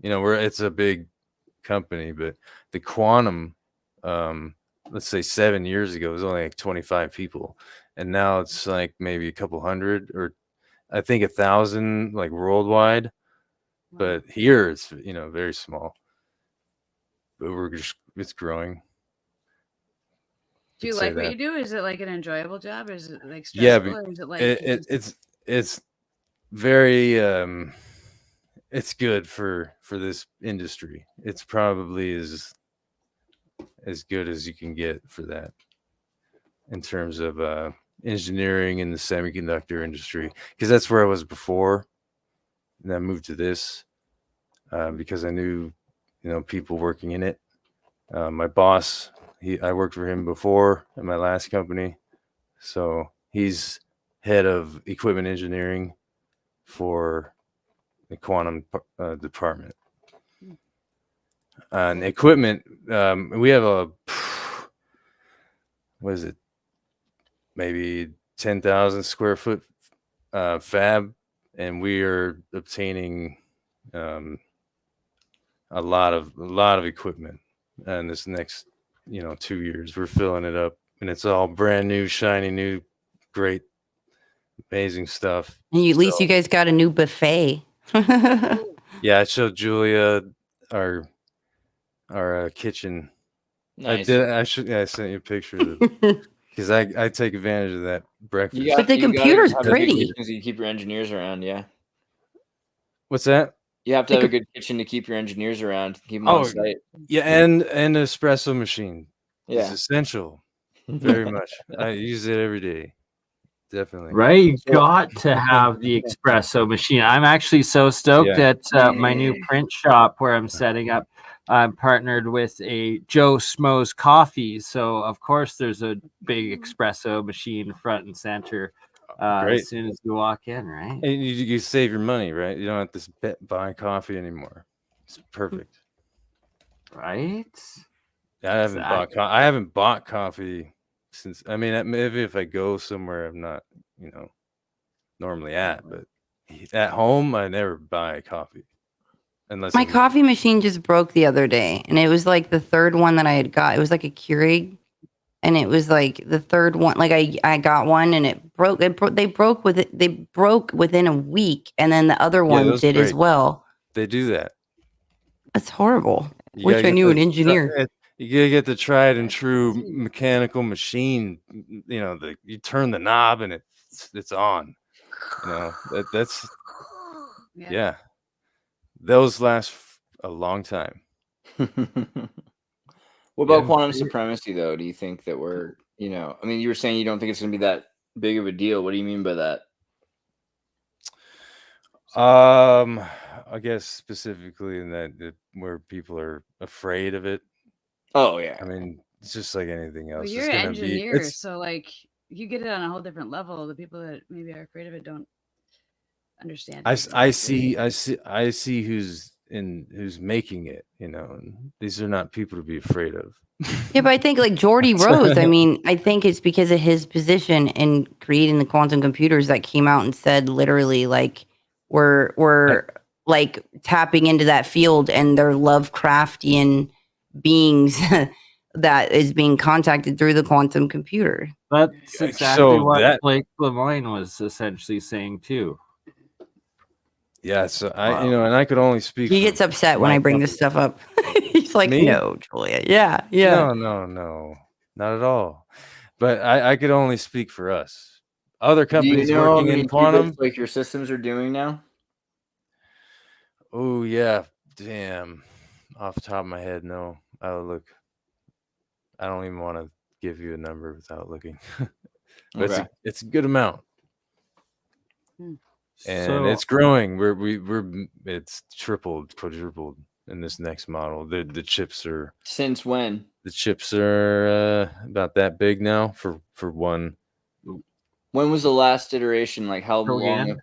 It's a big company, but the quantum, let's say 7 years ago, it was only like 25 people, and now it's like maybe a couple hundred, or I think 1,000, like worldwide. But here it's very small. But it's growing. do you like what you do? Is it like an enjoyable job? Is it like Yeah, stressful, or is it like it's very it's good for this industry. It's probably as good as you can get for that in terms of engineering in the semiconductor industry, because that's where I was before, and I moved to this because I knew people working in it. My boss, I worked for him before at my last company, so he's head of equipment engineering for the quantum department. And equipment, we have what is it, maybe 10,000 square foot fab, and we are obtaining a lot of equipment. And this next 2 years, we're filling it up, and it's all brand new, shiny new, great, amazing stuff. And at least you guys got a new buffet. Yeah, I showed Julia our kitchen. Nice. I sent you a picture because I take advantage of that breakfast. But the computer's pretty. So you keep your engineers around, yeah. What's that? You have to have a good kitchen to keep your engineers around, keep them on site. Yeah, and an espresso machine is Yeah. essential. Very much. I use it every day. Definitely. Right, you got to have the espresso machine. I'm actually so stoked at my new print shop where I'm setting up. I'm partnered with a Joe Schmo's Coffee, so of course there's a big espresso machine front and center as soon as you walk in, right? And you save your money, right? You don't have to buy coffee anymore. It's perfect, right? I haven't bought coffee since. I mean, maybe if I go somewhere I'm not, normally at, but at home I never buy coffee. unless My coffee machine just broke the other day, and it was like the third one that I had got. It was like a Keurig, and it was like the third one. Like I got one, and it broke. They broke with it. They broke within a week, and then the other one those did as break. well. They do that. That's horrible. You Wish gotta I get knew an the- engineer. You gotta get the tried and true mechanical machine. You know, you turn the knob and it's on. You know, that's yeah. Those last a long time. What about Yeah. quantum supremacy, though? Do you think that we're, I mean, you were saying you don't think it's going to be that big of a deal. What do you mean by that? I guess specifically in that where people are afraid of it. Oh yeah. I mean, it's just like anything else. Well, you're an engineer, so like you get it on a whole different level. The people that maybe are afraid of it don't understand. I see who's making it, and these are not people to be afraid of. Yeah, but I think like Geordie Rose, I mean, I think it's because of his position in creating the quantum computers that came out and said literally like we're like tapping into that field and they're Lovecraftian beings that is being contacted through the quantum computer. That's exactly what Blake Lemoine was essentially saying too. Yeah, so and I could only speak. He gets upset when I bring this stuff up. He's like, "No, Julia, yeah." No, not at all. But I could only speak for us. Other companies working in quantum, like your systems are doing now. Oh yeah, damn. Off the top of my head, no. I'll look. I don't even want to give you a number without looking. But Okay. it's a good amount. And So, it's growing. It's tripled, quadrupled in this next model. The chips are Since when? The chips are about that big now for one. When was the last iteration? Like how So long again,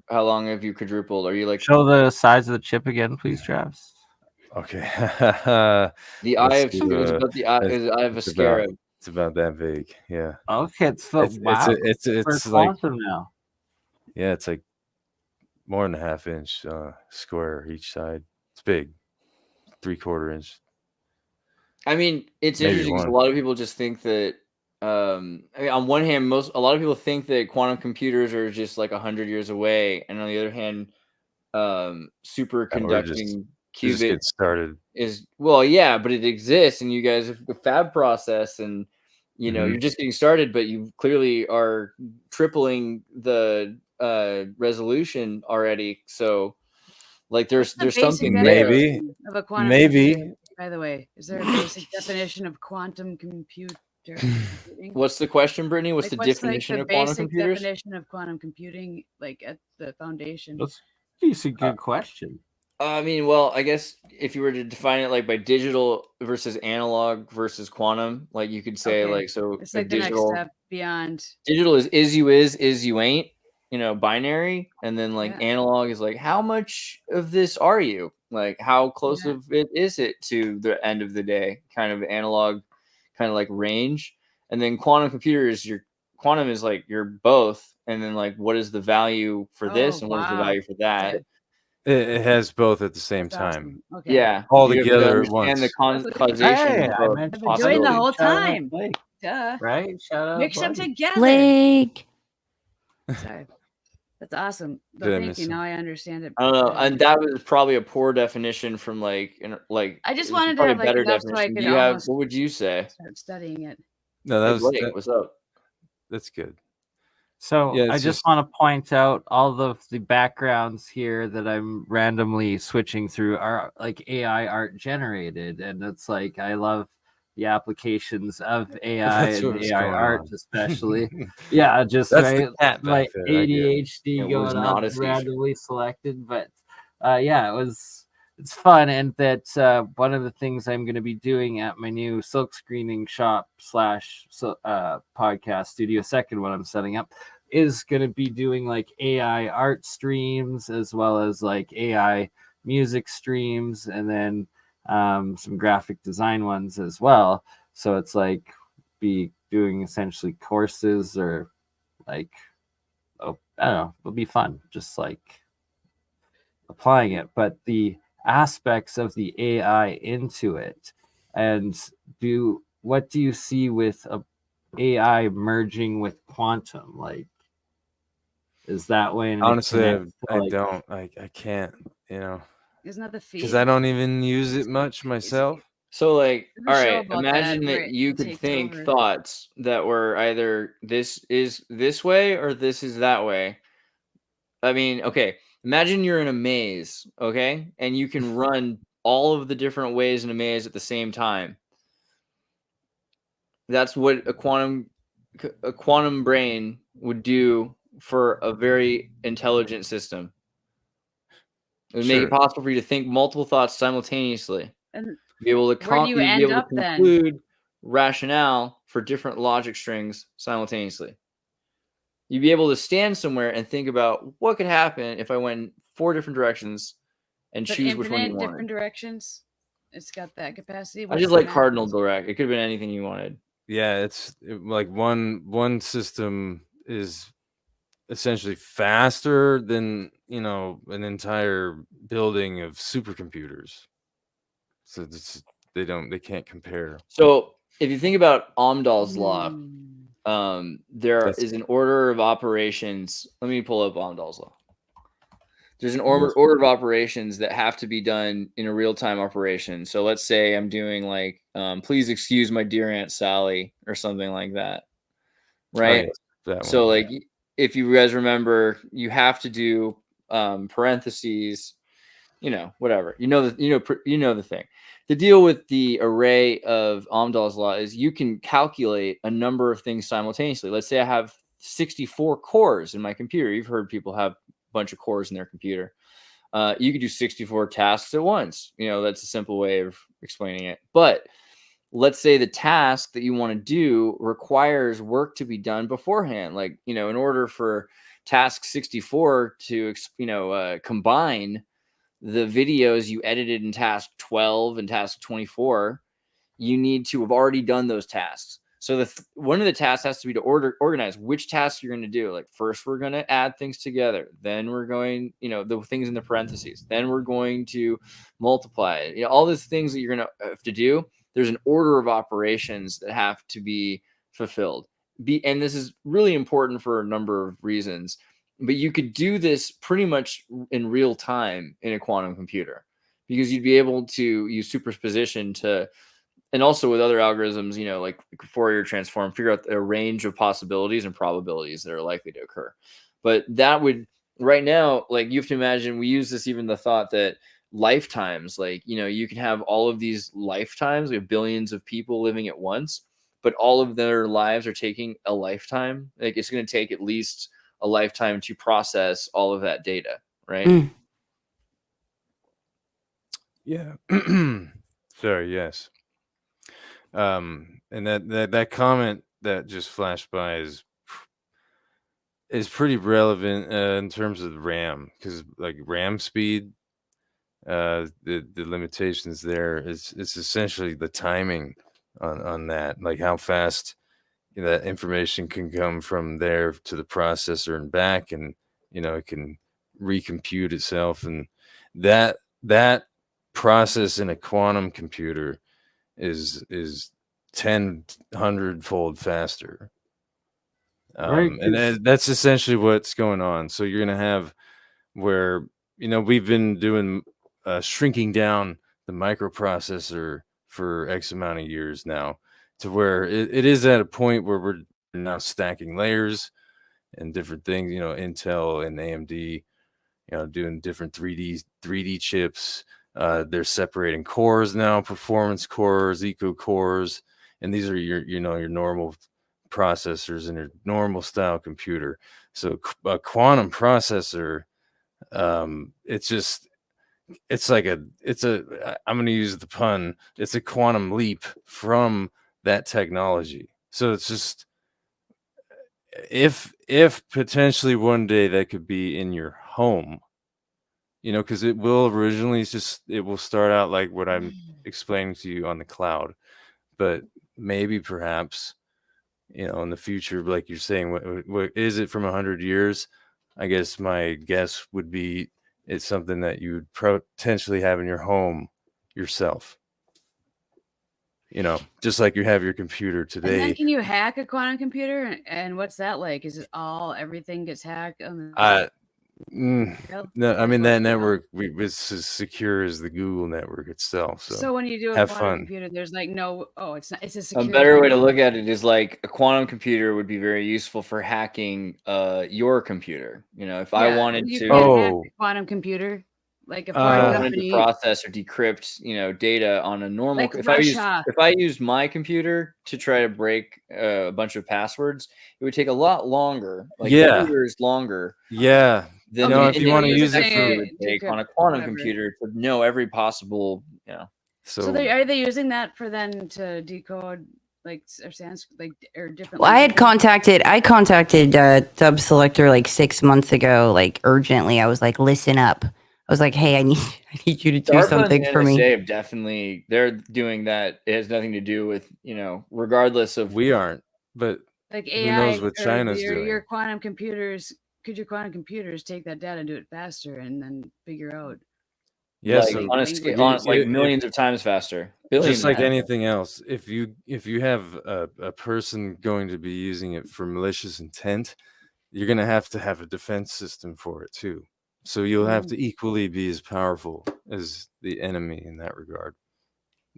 how long have you quadrupled? Are you like show the size of the chip again, please, Travis? Okay. the eye of the eye of a scarab? It's about that big. Yeah. Okay, it's wow. It's like now. Yeah, it's like more than a half-inch square each side. It's big, 3/4 inch. I mean, it's Maybe interesting because a lot of people just think that. I mean, on one hand, a lot of people think that quantum computers are just like 100 years away, and on the other hand, superconducting just qubit get started. is yeah, but it exists, and you guys have the fab process, and you're just getting started, but you clearly are tripling the resolution already. So, like, there's something maybe of a quantum computer, by the way. Is there a basic definition of quantum computer? What's the question, Brittany? What's the definition of quantum computers? Definition of quantum computing, like at the foundation. That's a good question. I mean, well, I guess if you were to define it like by digital versus analog versus quantum, like you could say like so. It's like the next step beyond. Digital is you ain't, binary, and then like analog is like how much of this are you? Like how close of it is it to the end of the day? Kind of analog. Kind of like range, and then quantum computers, quantum is like you're both, and then like what is the value for this and what is the value for that? It has both at the same time. Awesome. Okay. Yeah, all together at once. And the causation. I've been doing the whole time. Duh. Right? Shout out. Mix them together. Blake. Sorry. That's awesome. Thank you. Now I understand it. I don't know, and that was probably a poor definition from like. I just wanted to have like better enough so I could what would you say? Start studying it. No, that was what's up? That's good. So I just want to point out all the backgrounds here that I'm randomly switching through are like AI art generated, and it's like I love the applications of AI and AI art, especially. Yeah, just right, my ADHD going on randomly selected, but it's fun, and that one of the things I'm going to be doing at my new silk screening shop / podcast studio, second one I'm setting up, is going to be doing like AI art streams as well as like AI music streams, and then some graphic design ones as well. So it's like be doing essentially courses or like, I don't know, it'll be fun, just like applying it. But the aspects of the AI into it. And what do you see with a AI merging with quantum? Like, is that when it Honestly, connects to, I like, don't. I can't. Isn't that the Because feed? I don't even use It's it much myself. So like, There's a all show right, about imagine where that you it could takes think over. thoughts that were either this is this way or this is that way. I mean, okay, imagine you're in a maze, okay? And you can run all of the different ways in a maze at the same time. That's what a quantum brain would do for a very intelligent system. It would make it Sure. possible for you to think multiple thoughts simultaneously. And Be able to where do you you'd be end able to up then? conclude rationale for different logic strings simultaneously. You'd be able to stand somewhere and think about what could happen if I went 4 different directions and But choose which one you infinite wanted. different directions. It's got that capacity. I What's just the like math? cardinal direct. It could have been anything you wanted. Yeah, like one system is essentially faster than an entire building of supercomputers. So they can't compare. So if you think about Amdahl's law, there That's- is an order of operations. Let me pull up Amdahl's law. There's an Yes. order of operations that have to be done in a real-time operation. So let's say I'm doing like, please excuse my dear Aunt Sally or something like that, right? yes, that So one. like, if you guys remember, you have to do parentheses, whatever. You know the thing. The deal with the array of Amdahl's law is you can calculate a number of things simultaneously. Let's say I have 64 cores in my computer. You've heard people have bunch of cores in their computer. You could do 64 tasks at once. That's a simple way of explaining it. But let's say the task that you want to do requires work to be done beforehand. Like, in order for task 64 to, combine the videos you edited in task 12 and task 24, you need to have already done those tasks. So one of the tasks has to be to organize which tasks you're going to do. Like, first we're going to add things together. Then we're going, the things in the parentheses. Then we're going to multiply it. All these things that you're going to have to do. There's an order of operations that have to be fulfilled. And this is really important for a number of reasons. But you could do this pretty much in real time in a quantum computer, because you'd be able to use superposition and also with other algorithms, like Fourier transform, figure out a range of possibilities and probabilities that are likely to occur. But that would, right now, like, you have to imagine, we use this, even the thought that lifetimes, like, you can have all of these lifetimes. We have billions of people living at once, but all of their lives are taking a lifetime. Like, it's going to take at least a lifetime to process all of that data, right? Yeah. Sorry, yes. And that comment that just flashed by is pretty relevant in terms of RAM, because like RAM speed, the limitations there is essentially the timing on that, like how fast that information can come from there to the processor and back, and it can recompute itself, and that process in a quantum computer is 100-fold faster. And that's essentially what's going on. So you're going to have where, we've been doing shrinking down the microprocessor for X amount of years now, to where it is at a point where we're now stacking layers and different things, Intel and AMD, doing different 3D chips. They're separating cores now, performance cores, eco cores, and these are your normal processors in your normal style computer. So a quantum processor, it's like I'm going to use the pun, it's a quantum leap from that technology. So it's just, if potentially one day that could be in your home, because it will originally it will start out like what I'm explaining to you on the cloud, but maybe perhaps, in the future, like you're saying, what is it from 100 years? I guess my guess would be It's something that you would potentially have in your home yourself. Just like you have your computer And then today. can you hack a quantum computer? And what's that like? Is it everything gets hacked? No, I mean that network it's as secure as the Google network itself. So when you do a have quantum fun. computer, there's like no. Oh, it's not. It's a A secure. better way to look at it is like a quantum computer would be very useful for hacking your computer. If I wanted you to, can't hack a quantum computer, like a foreign wanted to company. process or decrypt, data on a normal. Like If Russia. I used my computer to try to break a bunch of passwords, it would take a lot longer, like years longer. Yeah. Than if you want to use it would take on a quantum computer to know every possible, So are they using that for then to decode like or different? Well, I contacted Dub Selector like 6 months ago, like urgently. I was like, listen up. I was like, hey, I need you to do DARPA something and for me. NSA definitely, they're doing that. It has nothing to do with, regardless of. We aren't, but like who AI knows what China's doing? Your quantum computers. Could your quantum computers take that data and do it faster and then figure out? Yeah, on a scale, like millions of times faster. Just like anything else, if you have a person going to be using it for malicious intent, you're going to have a defense system for it too. So you'll have to equally be as powerful as the enemy in that regard.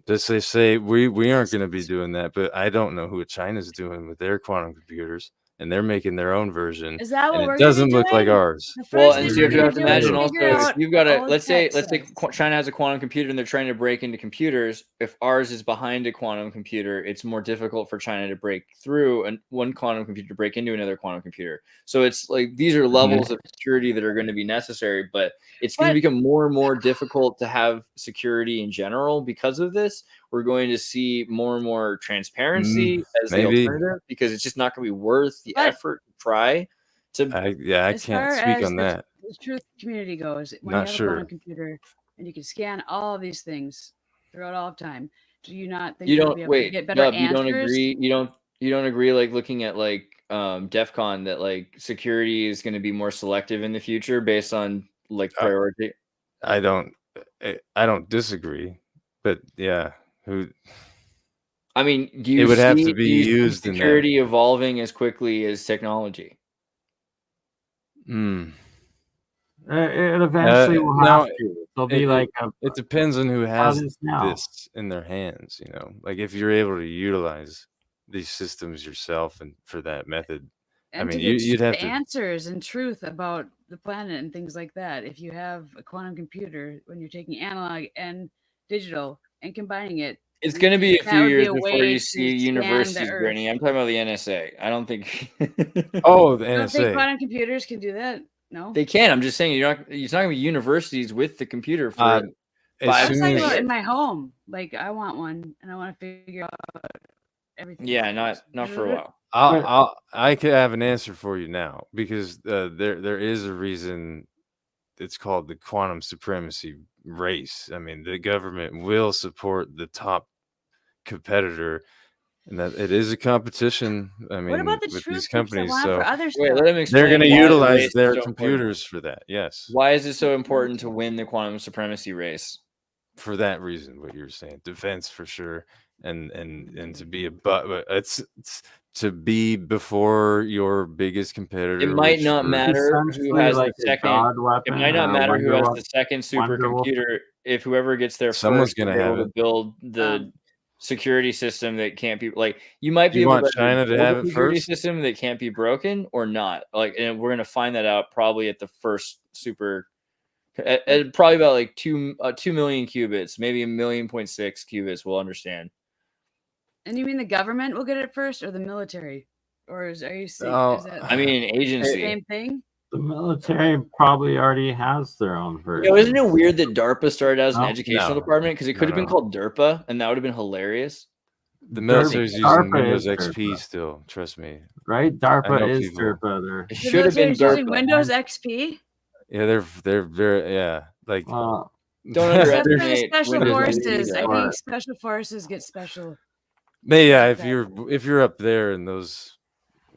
Just they say we aren't going to be doing that, but I don't know who China's doing with their quantum computers. And they're making their own version. Is that what and it doesn't look like ours. Well, and you have to imagine also, if you've got let's say China has a quantum computer and they're trying to break into computers. If ours is behind a quantum computer, it's more difficult for China to break through one quantum computer to break into another quantum computer. So it's like these are levels of security that are going to be necessary, but it's going to become more and more difficult to have security in general because of this. We're going to see more and more transparency as the alternative because it's just not going to be worth the effort to try to. I can't speak on that. The truth community goes, when not you have a quantum computer and you can scan all of these things throughout all of time, do you not think you'll be able to get better answers? You don't agree? You don't agree? Like looking at like DEF CON that like security is going to be more selective in the future based on like priority. I don't disagree, but yeah. I mean, do you have to be used security evolving as quickly as technology? It eventually will have to. It'll be it depends on who has this in their hands. Like if you're able to utilize these systems yourself and for that method. And I mean, you'd have answers and truth about the planet and things like that. If you have a quantum computer, when you're taking analog and digital and combining it, it's going to be a few years before you see universities burning. I'm talking about the NSA. I don't think. The NSA. Don't think quantum computers can do that. No, they can. I'm just saying you're not going to be universities with the computer for. I'm talking about in my home. Like I want one, and I want to figure out everything. Yeah, not for a while. I could have an answer for you now because there is a reason it's called the quantum supremacy race. I mean, the government will support the top competitor, and that it is a competition. I mean, what about the with truth these companies, so let them explain. They're going to utilize their computers for that. Yes. Why is it so important to win the quantum supremacy race? For that reason, what you're saying, defense for sure, and to be it's to be before your biggest competitor. It might not matter who has the second. It might not matter who has the second supercomputer. If whoever gets there someone's going to have to build the security system that can't be you might be able to China to have a security system that can't be broken or not. And we're going to find that out probably at the first super. At probably about 2 million qubits, maybe 1.6 million qubits. We'll understand. And you mean the government will get it first, or the military, or are you saying? I mean, agency. Same thing. The military probably already has their own version. Isn't it weird that DARPA started as an educational department because it could have been called DERPA, and that would have been hilarious. The military's using Windows XP still. Trust me. Right? DARPA is DERPA. It should have been DARPA. Windows XP. Yeah, they're very like. Don't underestimate special forces. I think special forces get special. Yeah, if you're up there in those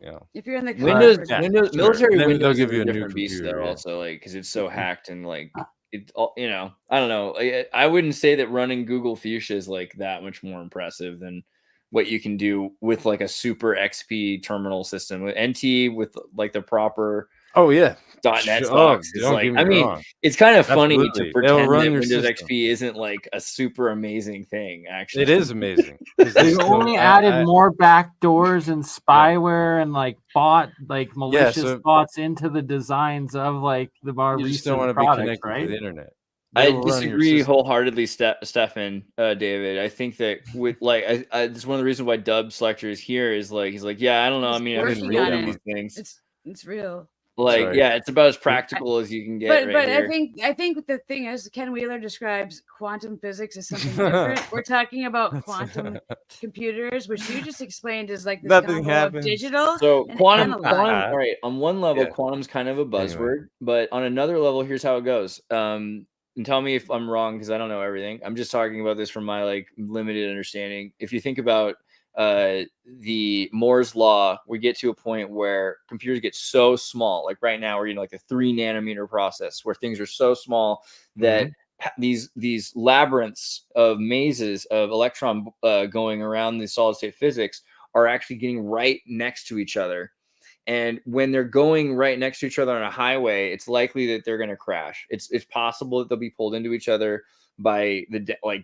you know. If you're in the Windows, corporate- Yeah, Windows, sure. military And then Windows they'll is give you a a new different beast computer, though, yeah. also, like, because it's so hacked and like it all, you know, I don't know. I wouldn't say that running Google Fuchsia is like that much more impressive than what you can do with like a super XP terminal system with NT with like the proper Oh yeah, .NET Oh, stocks. It's don't like, get me I mean, wrong. it's kind of funny Absolutely. to They'll pretend run that your Windows system. XP isn't like a super amazing thing. Actually, It is amazing. 'Cause they They've still- only I- added I- more backdoors and spyware and like malicious so- bots into the designs of like the more You just don't recent want to be products, connected right? to the internet. I They'll run your disagree system. wholeheartedly, Stefan, David. I think that with like, this is one of the reasons why Dub Selector is here. Is like, he's like, yeah, I don't know. I He's mean, I've been working on reading it. these things. It's real. Like, Sorry. yeah, it's about as practical as you can get. But I think the thing is, Ken Wheeler describes quantum physics as something different. We're talking about quantum computers, which you just explained is like this Nothing combo happens. of digital. So and quantum, analog. all right. On one level, Yeah. quantum's kind of a Anyway. buzzword, but on another level, here's how it goes. And tell me if I'm wrong because I don't know everything. I'm just talking about this from my like limited understanding. If you think about the Moore's law, we get to a point where computers get so small. Like right now, we're in like a 3 nanometer process where things are so small that these labyrinths of mazes of electron going around the solid state physics are actually getting right next to each other. And when they're going right next to each other on a highway, it's likely that they're going to crash. It's possible that they'll be pulled into each other by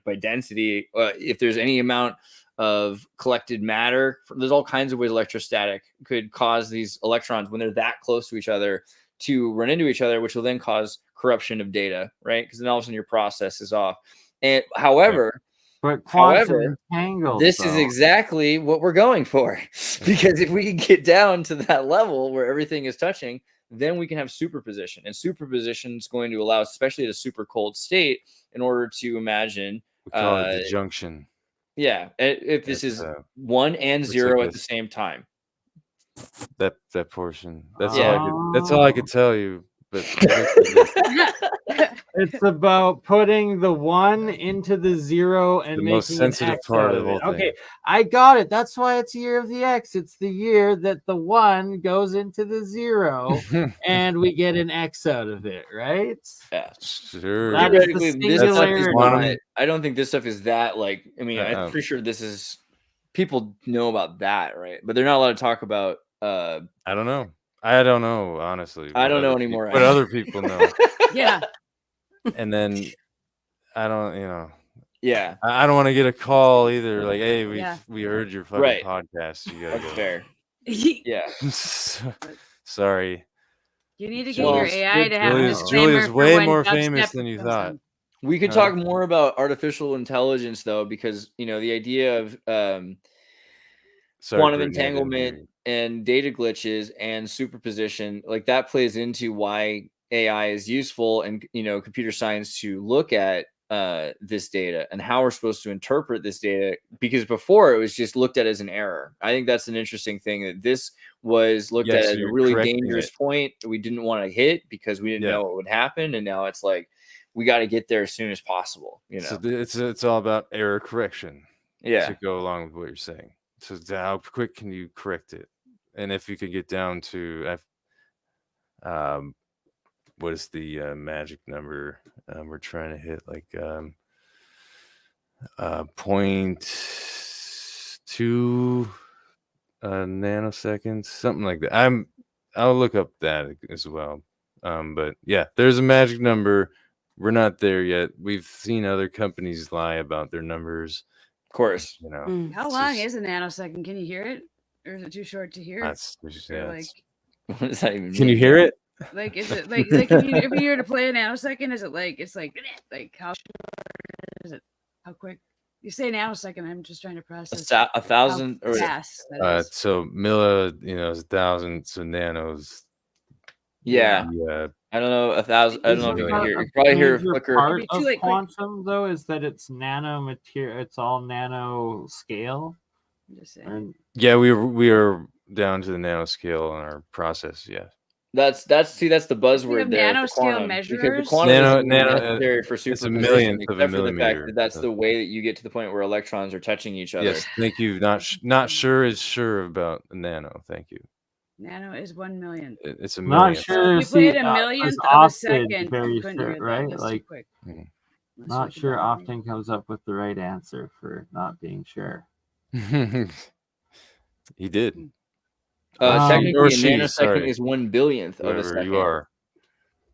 by density. If there's any amount of collected matter, there's all kinds of ways electrostatic could cause these electrons when they're that close to each other to run into each other, which will then cause corruption of data, right? Because then all of a sudden your process is off. And however, But quantum However, entangled. this is exactly what we're going for. Because if we can get down to that level where everything is touching, then we can have superposition. And superposition is going to allow, especially at a super cold state, in order to imagine. We call it the junction. Yeah. If this That's, is 1 and looks 0 like at the same time. That portion. That's Yeah. that's all I could tell you. But It's about putting the 1 into the 0 and The making most an sensitive X part out of the it. whole thing. Okay, I got it. That's why it's year of the X. It's the year that the 1 goes into the 0 and we get an X out of it, right? Yeah. Sure. That is the Theoretically, this stuff is singularity. not, I don't think this stuff is that like, I mean, I'm Uh-uh. pretty sure this is, people know about that, right? But they're not allowed to talk about I don't know. I don't know, honestly. I don't know what other anymore, peop- What other people know. Yeah. And then I don't, Yeah, I don't want to get a call either. Like, hey, Yeah. we heard your fucking Right. podcast. You gotta that's go. fair. Yeah. Sorry. You need to get your Julia's- AI to have a Julia's disclaimer for way when more dubstep famous than you comes thought. on. We could Huh? talk more about artificial intelligence though, because the idea of Sorry, quantum Brittany, I didn't hear entanglement you. and data glitches and superposition, like that plays into why AI is useful and computer science to look at this data and how we're supposed to interpret this data, because before it was just looked at as an error. I think that's an interesting thing, that this was looked Yeah, at so as a you're really correcting dangerous it. point that we didn't want to hit because we didn't Yeah. know what would happen, and now it's like we got to get there as soon as possible. So it's all about error correction. Yeah. To go along with what you're saying. So how quick can you correct it? And if you could get down to what is the magic number we're trying to hit, like 0.2 nanoseconds, something like that. I'll look up that as well. But yeah, there's a magic number. We're not there yet. We've seen other companies lie about their numbers. Of course. How it's long just- is a nanosecond? Can you hear it, or is it too short to hear? That's Or yeah, like, What does that even can you mean? hear it? like, is it like if you were to play a nanosecond, is it like it's like how short is it? How quick? You say nanosecond. I'm just trying to process. A thousand how or fast that is. So milli, is 1,000. So nanos. yeah. Yeah. I don't know, 1,000. I don't know if you can hear. You can probably hear a Major flicker. part Maybe too of late, quick. quantum, though, is that it's nanomaterial. It's all nano scale. I'm just saying. And Yeah, we are down to the nanoscale on our process. Yeah. That's the buzzword have there. nanoscale the quantum, because measurers? the quantum Nano- is nano- necessary for it's a superposition, millionth of a except for the fact millimeter. that that's the way that you get to the point where electrons are touching each other. Yes. Thank you. Not sure is sure about the nano. Thank you. Nano is 1 million. It's a Not million. sure. If we hit a was millionth of a Austin second, very you couldn't sure, hear that. right? That's Like, too quick. Mhm. Unless not you sure could dominate. often comes up with the right answer for not being sure. He did. Technically, or a she, nanosecond sorry. is 1 billionth of a Whoever second. you are.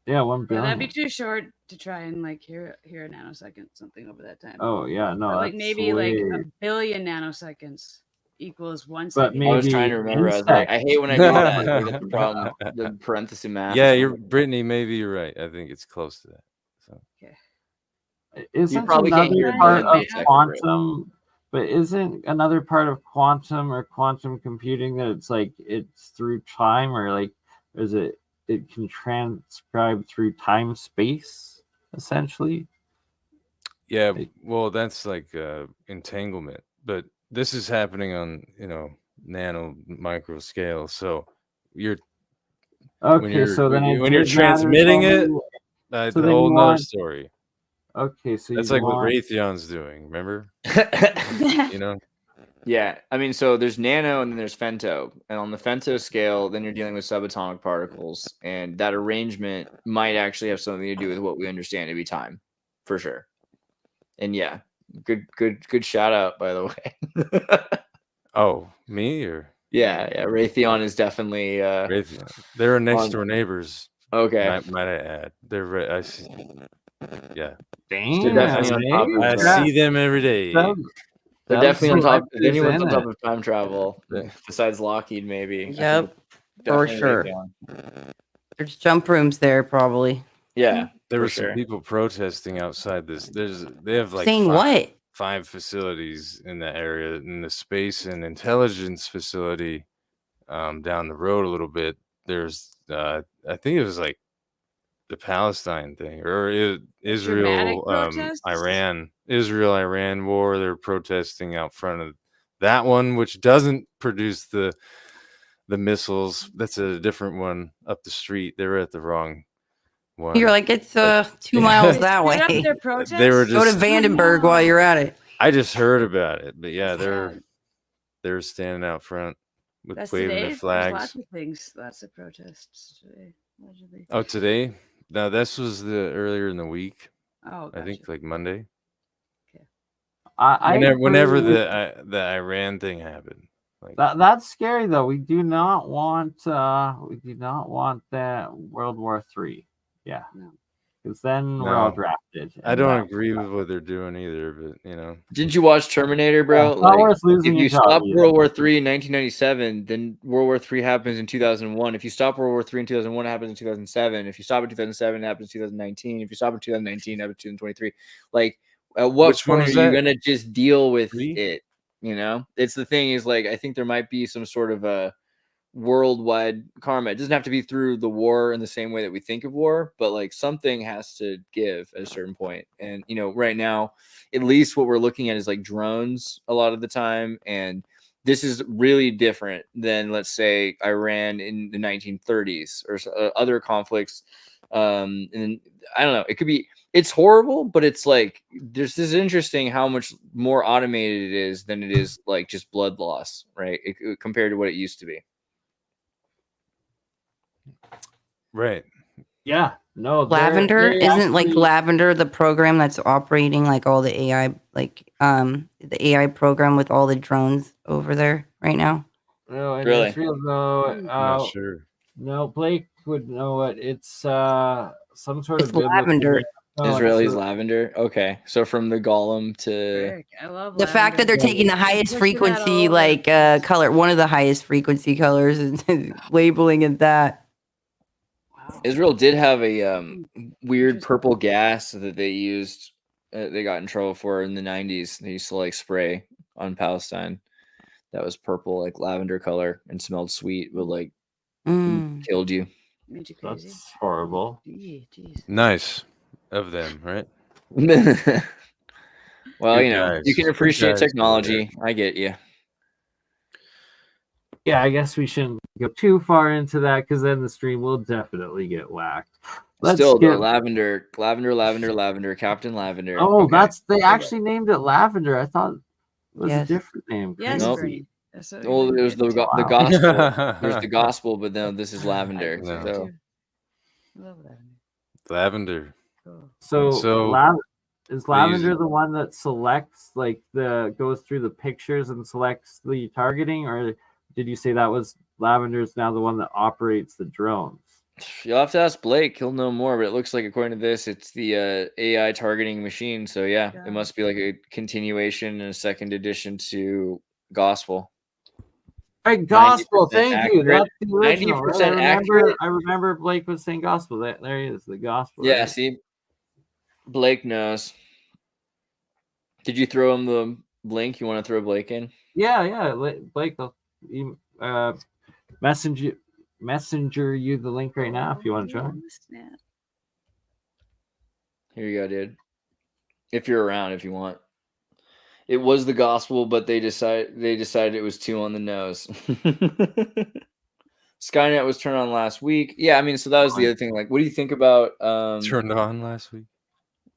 Yeah, 1 Yeah, billion. that'd be too short to try and like hear a nanosecond, something over that time. Oh yeah, no, But, like that's maybe like way... a billion nanoseconds equals 1 But second. I was maybe trying to remember. I was like, I hate when I do that. Like, that's the problem. The parenthesis math. Yeah, Brittany. Maybe you're right. I think it's close to that. So Isn't probably can't hear another it more part than of 8 seconds, quantum? But isn't another part of quantum or quantum computing that it's like it's through time, or like is it can transcribe through time space essentially? yeah, well, that's like entanglement, but this is happening on nano micro scale. So you're Okay, so then when you're transmitting it, that's so a then whole you nother want- story. Okay, so That's you like what want... Raytheon's doing. Remember? Yeah, I mean, so there's nano and then there's femto, and on the femto scale, then you're dealing with subatomic particles, and that arrangement might actually have something to do with what we understand to be time, for sure. And yeah, good shout out, by the way. Oh, me or yeah, Raytheon is definitely Raytheon? They're next door neighbors. Okay, might I add? They're I see. Yeah, Damn, they're definitely on top of I see them every day. They're definitely on top. If anyone's in on top of time travel, besides Lockheed, maybe. Yep, for definitely sure. Raytheon. There's jump rooms there, probably. Yeah, There for were sure. some people protesting outside this. They have like Saying what? 5 facilities in the area, in the space and intelligence facility down the road a little bit. There's I think it was like the Palestine thing or Israel protests? Israel-Iran war. They're protesting out front of that one, which doesn't produce the missiles. That's a different one up the street. They were at the wrong one. You're like, it's 2 miles that Screwed up way. their protest? They were Go to just Vandenberg while you're at it. I just heard about it, but yeah, That's they're standing out front with That's waving today. their There's flags. lots of things, lots of protests today. Allegedly. Oh, today? No, this was the earlier in the week. Oh, I think gotcha. like Monday. agree. Whenever the Iran thing happened. Like That's scary though. We do not want that World War III. Yeah. No. Because then we're all drafted. I don't agree with what they're doing either, but Didn't you watch Terminator, bro? It's not worth losing if your you job stop either. World War III in 1997, then World War III happens in 2001. If you stop World War III in 2001, it happens in 2007. If you stop in 2007, it happens in 2019. If you stop in 2019, it happens in 2023. Like, at what Which one point are was you that? gonna just deal with 3? it? It's the thing is like I think there might be some sort of a worldwide karma. It doesn't have to be through the war in the same way that we think of war, but like something has to give at a certain point. And right now, at least what we're looking at is like drones a lot of the time, and this is really different than, let's say, Iran in the 1930s or other conflicts. And I don't know, it's horrible, but it's like this is interesting how much more automated it is than it is like just blood loss, right? Compared to what it used to be. Right. Yeah. No. Lavender they're isn't like actually- Lavender the program that's operating like all the AI, like the AI program with all the drones over there right now. No, in Really? Israel, though. I'm not sure. No, Blake would know it. It's some sort It's of biblical- lavender. No, Israelis it's a- lavender. Okay, so from the golem to Frick, I love The fact that they're lavender. taking the highest Pushing that frequency, all over like the place. color, one of the highest frequency colors, and labeling it that. Wow. Israel did have a weird Interesting. purple gas that they used. They got in trouble for in the 90s. They used to like spray on Palestine. That was purple, like lavender color, and smelled sweet, but like killed you. Made you crazy. That's horrible. Jeez. Nice of them, right? Well, Good you guys. can Good appreciate guys, technology. I get you. Yeah, I guess we shouldn't go too far into that because then the stream will definitely get whacked. Still, get though, lavender, Captain Lavender. Oh, Okay. they actually named it Lavender. I thought it was Yes. a different name. Yes, Nope. Bernie. That's what Well, everybody there's did. the gospel. There's the gospel, but then this is I lavender. do No. So too. I love lavender. Lavender. Cool. So, is they use lavender it- the one that selects, like, goes through the pictures and selects the targeting, or did you say that was lavender is now the one that operates the drones? you'll have to ask Blake. He'll know more. But it looks like, according to this, it's the AI targeting machine. So yeah, Yeah. it must be like a continuation and a second edition to gospel. Right, gospel. 90% Thank you. accurate. That's the original. Right? 90% accurate. I remember Blake was saying gospel. There he is, the gospel. Yeah, right? see, Blake knows. Did you throw him the link? You want to throw Blake in? Yeah. Blake, I'll messenger you the link right now if you want to join. Oh, snap. Here you go, dude. If you're around, if you want. It was the gospel, but they decided it was too on the nose. Skynet was turned on last week. Yeah, I mean, so that was the other thing. Like, what do you think about Turned on last week.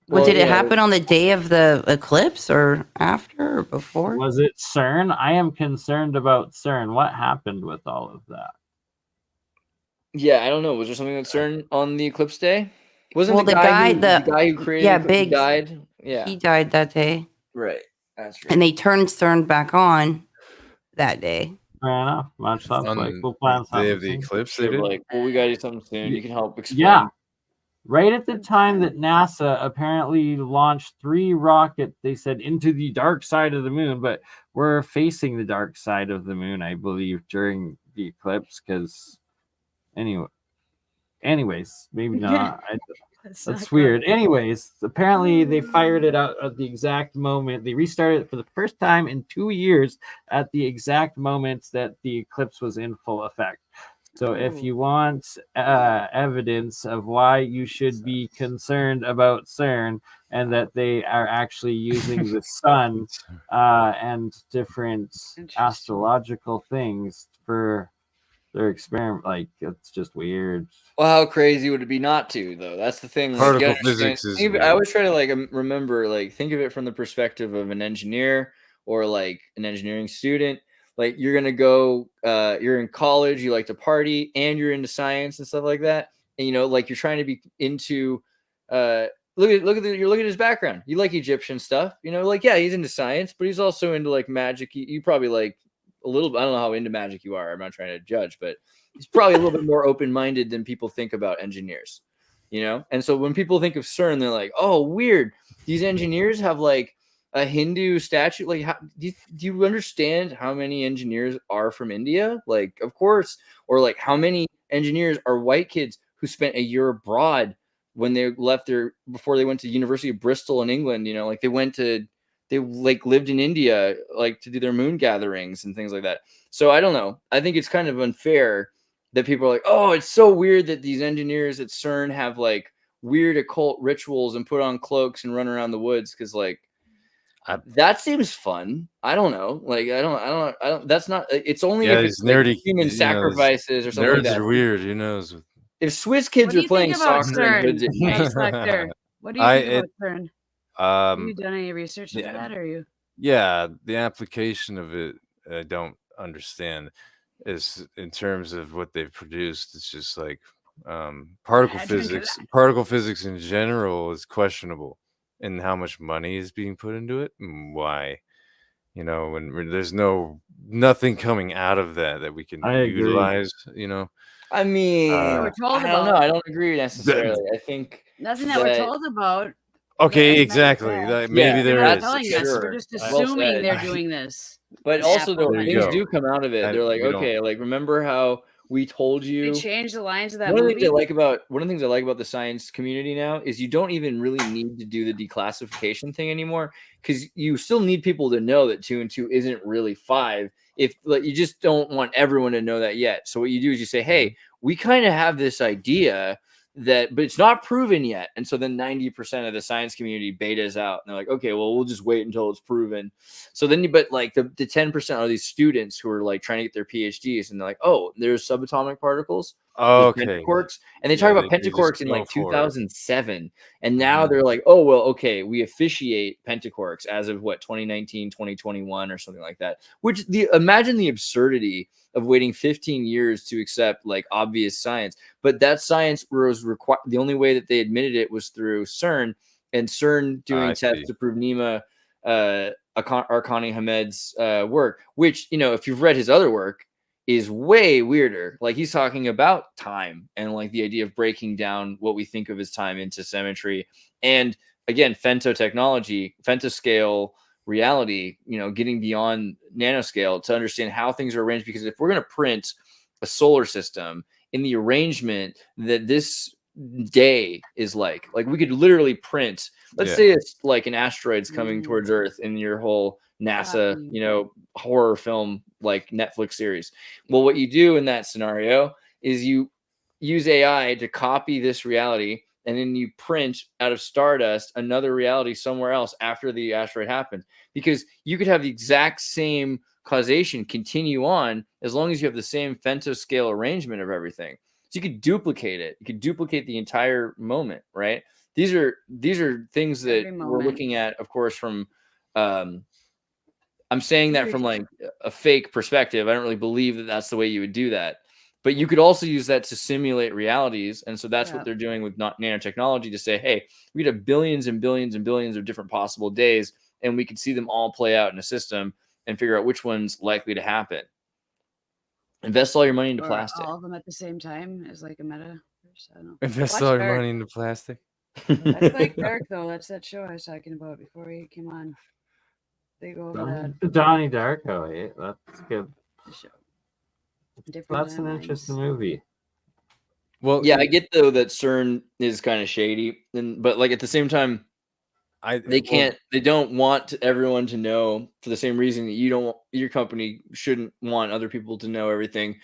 Well, did it yeah, happen on the day of the eclipse or after or before? Was it CERN? I am concerned about CERN. What happened with all of that? Yeah, I don't know. Was there something that's CERN on the eclipse day? Wasn't Well, the guy who created yeah, Eclipse Biggs, died? Yeah, he died that day, right. That's right. and they turned CERN back on that day. Fair enough. Much less On like we'll plan the day something of the soon. eclipse, they Sure, did. Blake. Well, we got to do something soon. You can help explain. Yeah. Right at the time that NASA apparently launched 3 rockets, they said, into the dark side of the moon, but we're facing the dark side of the moon, I believe, during the eclipse. Because anyways, maybe not. That's That's not weird. Anyways, apparently they fired it out at the exact moment. They restarted it for the first time in 2 years at the exact moment that the eclipse was in full effect. So if you want evidence of why you should be concerned about CERN and that they are actually using the sun and different Interesting. astrological things for their experiment, like, it's just weird. Well, how crazy would it be not to, though? That's the thing. Like, Particle you gotta understand- physics is think of it- weird. I always try to remember, think of it from the perspective of an engineer or like an engineering student. Like, you're gonna go, you're in college, you like to party, and you're into science and stuff like that. And like you're trying to be into, you're looking at his background. You like Egyptian stuff, like, yeah, he's into science, but he's also into like magic. You probably like a little. I don't know how into magic you are. I'm not trying to judge, but he's probably a little bit more open-minded than people think about engineers, And so when people think of CERN, they're like, "Oh, weird. These engineers have like a Hindu statue. Like, do you understand how many engineers are from India? Like, of course. Or like, how many engineers are white kids who spent a year abroad when they left before they went to University of Bristol in England? Like they lived in India, like, to do their moon gatherings and things like that. So I don't know. I think it's kind of unfair that people are like, oh, it's so weird that these engineers at CERN have like weird occult rituals and put on cloaks and run around the woods. Cause like, that seems fun. I don't know. Like, I don't, that's not, it's only if it's these nerdy like human sacrifices or something like nerds that. are weird. Who knows? If Swiss kids What do are you playing think about soccer in hoods at CERN? night, Sector. What do you think about CERN? Have you done any research into that, or are you? Yeah, the application of it, I don't understand. Is in terms of what they've produced. It's just like particle Yeah, drink of physics. Particle physics in general is questionable, and how much money is being put into it, and why. When there's nothing coming out of that we can utilize. I mean, we're told I don't know. about. I don't agree necessarily. I think Nothing that we're told about. Okay, Yeah, exactly. yeah. Maybe They're there not is. telling us. Sure. We're just Well assuming said. they're doing this. But also, though, There you things go. do come out of it. They're like, we don't- okay, like, remember how we told They you? changed the lines of that One of the movie. things I like about the science community now is you don't even really need to do the declassification thing anymore, because you still need people to know that 2 and 2 isn't really 5. If like, you just don't want everyone to know that yet. So what you do is you say, hey, we kind of have this idea but it's not proven yet. And so then 90% of the science community betas out, and they're like, okay, well, we'll just wait until it's proven. So then but like the 10% are these students who are like trying to get their PhDs, and they're like, oh, there's subatomic particles. Oh, with okay. pentaquarks, and they talk about they just pentaquarks in go like for it. 2007, and now Mhm. they're like, oh well, okay, we officiate pentaquarks as of what 2019, 2021, or something like that. Which imagine the absurdity of waiting 15 years to accept like obvious science, but that science was required. The only way that they admitted it was through CERN, and CERN doing I tests see. to prove Nima Arkani Hamed's work, which, you know, if you've read his other work, is way weirder. Like he's talking about time and like the idea of breaking down what we think of as time into symmetry. And again, femtoscale reality, you know, getting beyond nanoscale to understand how things are arranged. Because if we're going to print a solar system in the arrangement that this day is like we could literally print, let's say it's like an asteroid's coming towards Earth in your whole NASA, you know, horror film like Netflix series. Well, what you do in that scenario is you use AI to copy this reality, and then you print out of stardust another reality somewhere else after the asteroid happened, because you could have the exact same causation continue on as long as you have the same femtoscale arrangement of everything. So you could duplicate it. You could duplicate the entire moment, right? These are things that we're looking at, of course, from I'm saying that from like a fake perspective. I don't really believe that that's the way you would do that. But you could also use that to simulate realities. And so that's what they're doing with nanotechnology, to say, hey, we could have billions and billions and billions of different possible days, and we could see them all play out in a system and figure out which one's likely to happen. Invest all your money into plastic. All of them at the same time is like a meta. I don't know. Invest all your money into plastic. That's like Dark, though. That's that show I was talking about before he came on. They go over that. Donnie Darko. Eh? That's good. The show. That's an interesting movie. Well, yeah, I get though that CERN is kind of shady, but like at the same time, they don't want everyone to know, for the same reason that your company shouldn't want other people to know everything,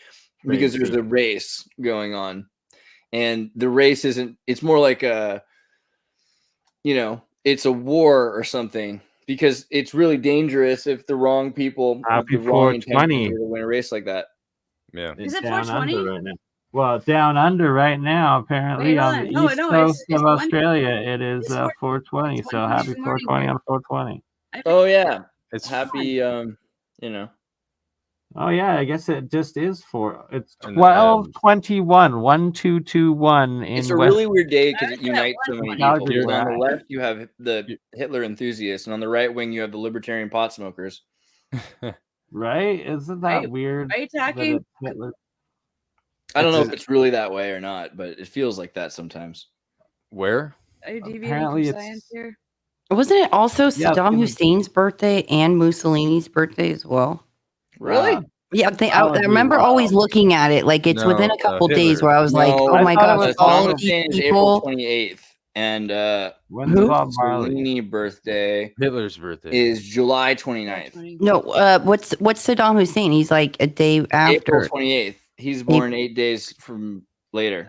because there's a race going on, and the race it's more like it's a war or something, because it's really dangerous if the wrong people with the wrong intentions are to win a race like that. Yeah. Is it down 420? under right now. Well, down under right now, apparently on the east coast of Australia, it is 420. So happy 420 on 420. Oh yeah, it's happy. Oh yeah, I guess it just is it's 1221 1221 in It's a really weird day because it unites so many people. Calgary, On the left you have the Hitler enthusiasts, and on the right wing you have the libertarian pot smokers. Right? Isn't that weird? Are you talking? I don't know if it's really that way or not, but it feels like that sometimes. Where? Are you deviating from science here? Wasn't it also Saddam Hussein's birthday and Mussolini's birthday as well? Really? Yeah, I remember always looking at it like it's within a couple days where I was like, "Oh my gosh, all of these April people." 28th, and Mussolini's birthday, Hitler's birthday, is July 29th. No, what's Saddam Hussein? He's like a day after. April 28th. He's born 8 days from later.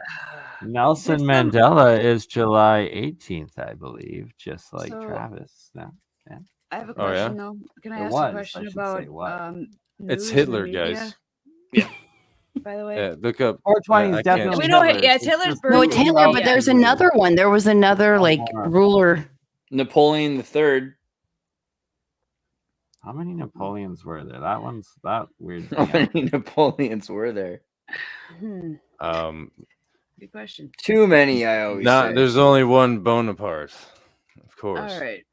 Nelson Mandela is July 18th, I believe, just like Travis. No, yeah. I have a question though. Can I ask a question about it's Hitler, guys. Yeah. By the way, yeah, look up 420 is definitely it's Hitler's birthday. No, it's Hitler, but there's another one. There was another like ruler. Napoleon III. How many Napoleons were there? That one's that weird. How many Napoleons were there? Good question. Too many, I always say. There's only one Bonaparte, of course. All right.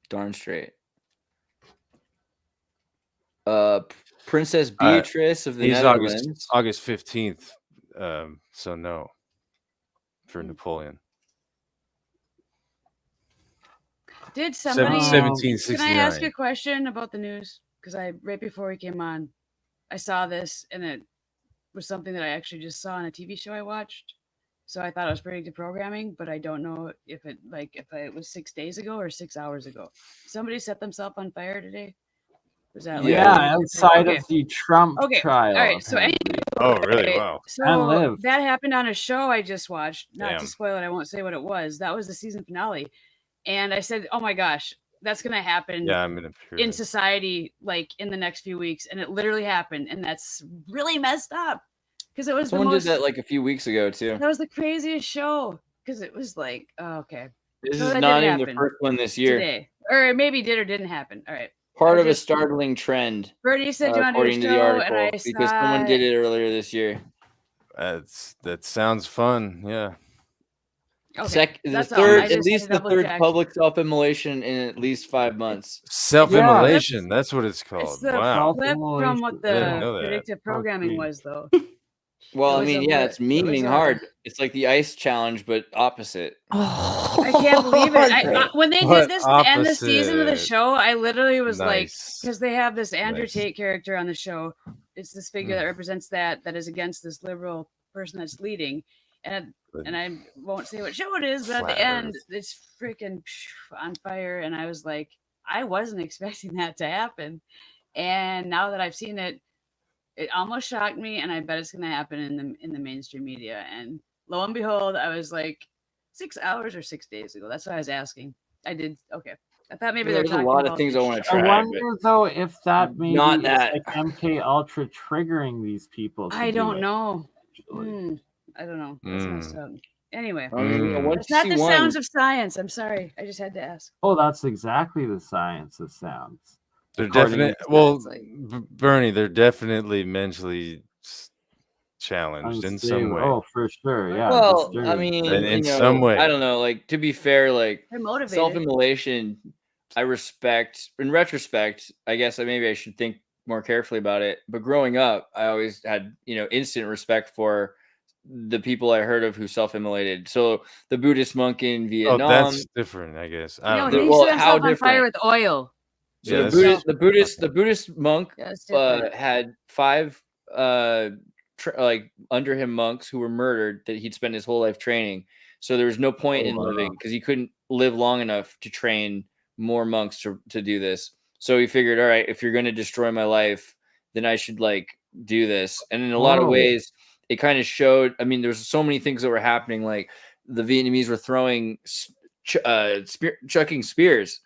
Darn straight. Princess Beatrice of the Netherlands. August 15th. So no. For Napoleon. Did somebody 1769. Can I ask a question about the news? Because right before we came on, I saw this, and it was something that I actually just saw on a TV show I watched. So I thought it was predictive programming, but I don't know if it was 6 days ago or 6 hours ago. Somebody set themselves on fire today. Was that outside of the Trump trial? All right. So anyway, really? Wow. So that happened on a show I just watched. Not to spoil it, I won't say what it was. That was the season finale. And I said, oh my gosh, that's going to happen in society like in the next few weeks. And it literally happened. And that's really messed up because it was Someone the most. did that like a few weeks ago too. That was the craziest show because it was like, oh, okay, This So is that not didn't even the happen first one this year. today, or it maybe did or didn't happen. All right. Part I of a just- startling trend, Bertie said you want to do a according to the show, article, and I because saw someone did it earlier this year. That sounds fun. Yeah. Okay, The that's all. I third, just at had least to the double third check. public self-immolation in at least 5 months. Self-immolation. That's what it's It's called. the Wow. flip from what I didn't the know that. predictive programming sweet. was, though. Well, It I was mean, a yeah, li- it's it was memeing a- hard. It's like the ice challenge, but opposite. I can't believe it. When they What did this to end the season of the opposite? show, I literally was like, Nice. because they have this Andrew Nice. Tate character on the show. It's this figure that represents that is against this liberal person that's leading, and I won't say what show it is, but at the Flat end, Earth. it's freaking on fire, and I was like, I wasn't expecting that to happen, and now that I've seen it, it almost shocked me, and I bet it's going to happen in the mainstream media. And lo and behold, I was like 6 hours or 6 days ago. That's what I was asking. I did okay. I thought maybe they're There's a talking lot of about things the I want to show. I try. wonder though if that maybe Not is that. like MK Ultra triggering these people. to I do don't it, know. actually. I don't know. That's messed up. Anyway, I mean, Mm. once it's you not see the one, sounds of science. I'm sorry. I just had to ask. Oh, that's exactly the science of sounds. They're According definitely to- well, It's like- Bernie. They're definitely mentally challenged in some Unstable. way. Oh, for sure. Yeah. well, I disturbed. mean, In some way. I don't know. Like, to be fair, like They're motivated. self-immolation, I respect. In retrospect, I guess maybe I should think more carefully about it. But growing up, I always had instant respect for the people I heard of who self-immolated. So the Buddhist monk in Oh, Vietnam. that's different, I guess. I No, don't he know. Well, set how himself on fire different? with oil. So Yeah, the Buddhist monk Yeah, it's different. had 5 like under him monks who were murdered that he'd spent his whole life training. So there was no point in living because he couldn't live long enough to train more monks to do this. So he figured, all right, if you're going to destroy my life, then I should like do this. And in a lot of Whoa. ways, it kind of showed. I mean, there's so many things that were happening. Like the Vietnamese were throwing, chucking spears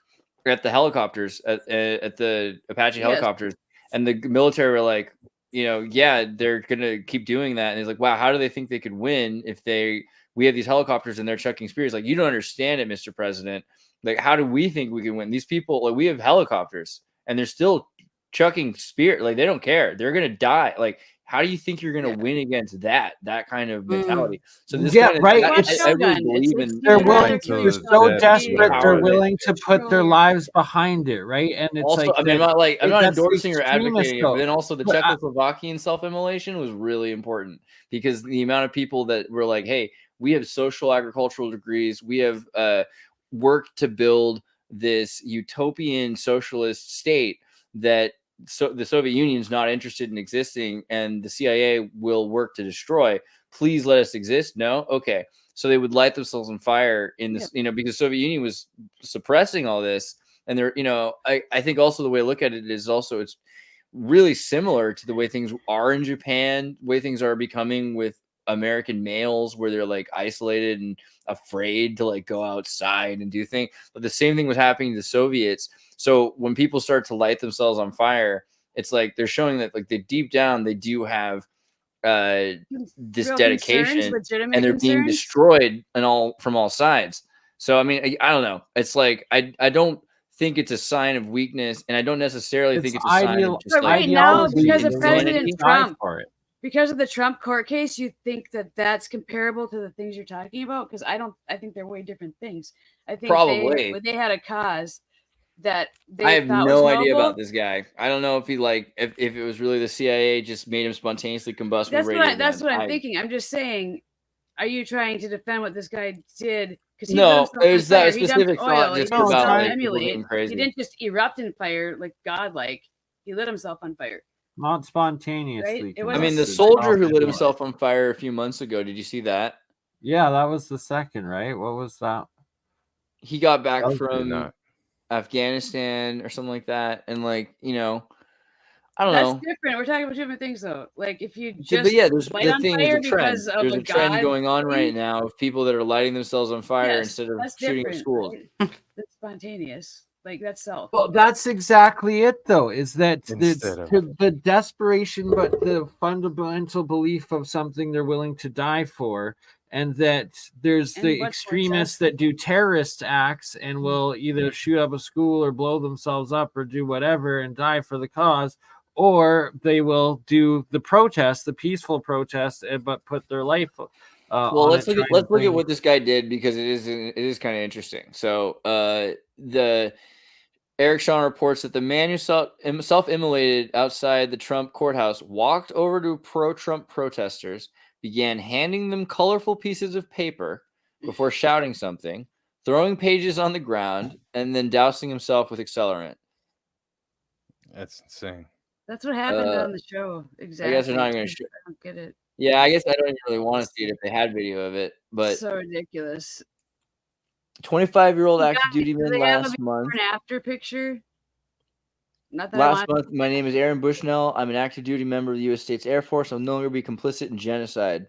at the helicopters, at the Apache Yes. helicopters, and the military were like, yeah, they're gonna keep doing that. And he's like, wow, how do they think they could win if we have these helicopters and they're chucking spears? Like, you don't understand it, Mr. President. Like, how do we think we can win? These people, like, we have helicopters and they're still chucking spear. Like, they don't care. They're gonna die. Like, how do you think you're gonna win against that kind of mentality? So this Yeah, kind of, right. I It's- really Shogun. believe It's- in. They're you'd willing. rather kill They're yourself so than desperate. be They're empowered. willing to put their Control. lives behind it, right? And it's Also, like I mean, that- I'm not that's the endorsing or extremist advocating it, but though. then also the But I- Czechoslovakian self-immolation was really important because the amount of people that were like, hey, we have social agricultural degrees, we have work to build this utopian socialist state that the Soviet Union is not interested in existing, and the CIA will work to destroy. Please let us exist. No, okay. So they would light themselves on fire in this, because the Soviet Union was suppressing all this, and they're, I think also the way I look at it is also it's really similar to the way things are in Japan, the way things are becoming with American males, where they're like isolated and afraid to like go outside and do things. But the same thing was happening to the Soviets. So when people start to light themselves on fire, it's like they're showing that like they deep down they do have this Real dedication, concerns, legitimate and they're being concerns? destroyed from all sides. So I mean, I don't know. It's like I don't think it's a sign of weakness, and I don't necessarily think it's a sign of just But like right now, ideology. because of They're President willing to die Trump, for it. because of the Trump court case, you think that that's comparable to the things you're talking about? Because I think they're way different things. I think Probably. they had a cause that they I have thought no was idea noble. about this guy. I don't know if he if it was really the CIA just made him spontaneously combust That's with what radio. that's what I'm thinking. I'm just saying, are you trying to defend what this guy did? Because No, it was that specific thought just about, like, people emulate. being crazy. He didn't just erupt in fire like godlike. He lit himself on fire. Not spontaneously. Right? It I wasn't mean, the combusted, soldier who lit self-immolated. himself on fire a few months ago. Did you see that? Yeah, that was the second, right? What was that? He got back Hopefully from not. Afghanistan or something like that, and like I don't That's know. different. We're talking about different things, though. Like if you Yeah, just but yeah, there's light the on thing fire is a trend. because of There's a a trend god going on thing, right now of people that are lighting themselves on fire yes, instead of that's shooting at different, schools. right? That's spontaneous. Like that's self. Well, that's exactly it, though. Is that it's Instead of- the desperation, but the fundamental belief of something they're willing to die for, and that there's And the what's extremists that do terrorist acts and will either shoot up a school or blow themselves up or do whatever and die for the cause, or they will do the protest, the peaceful protest, but put their life. Well, on let's it, look at trying to bring- what this guy did, because it is kind of interesting. So, the Eric Shawn reports that the man who self-immolated outside the Trump courthouse walked over to pro-Trump protesters, began handing them colorful pieces of paper before shouting something, throwing pages on the ground, and then dousing himself with accelerant. That's insane. That's what happened on the show. Exactly. I guess they're not going to show. I don't get it. Yeah, I guess I don't really want to see it if they had video of it. But So ridiculous. 25-year-old You active got- duty do man they have a last before month. and after picture? Not that I Last want. month, my name is Aaron Bushnell. I'm an active duty member of the U.S. States Air Force. I'll no longer be complicit in genocide.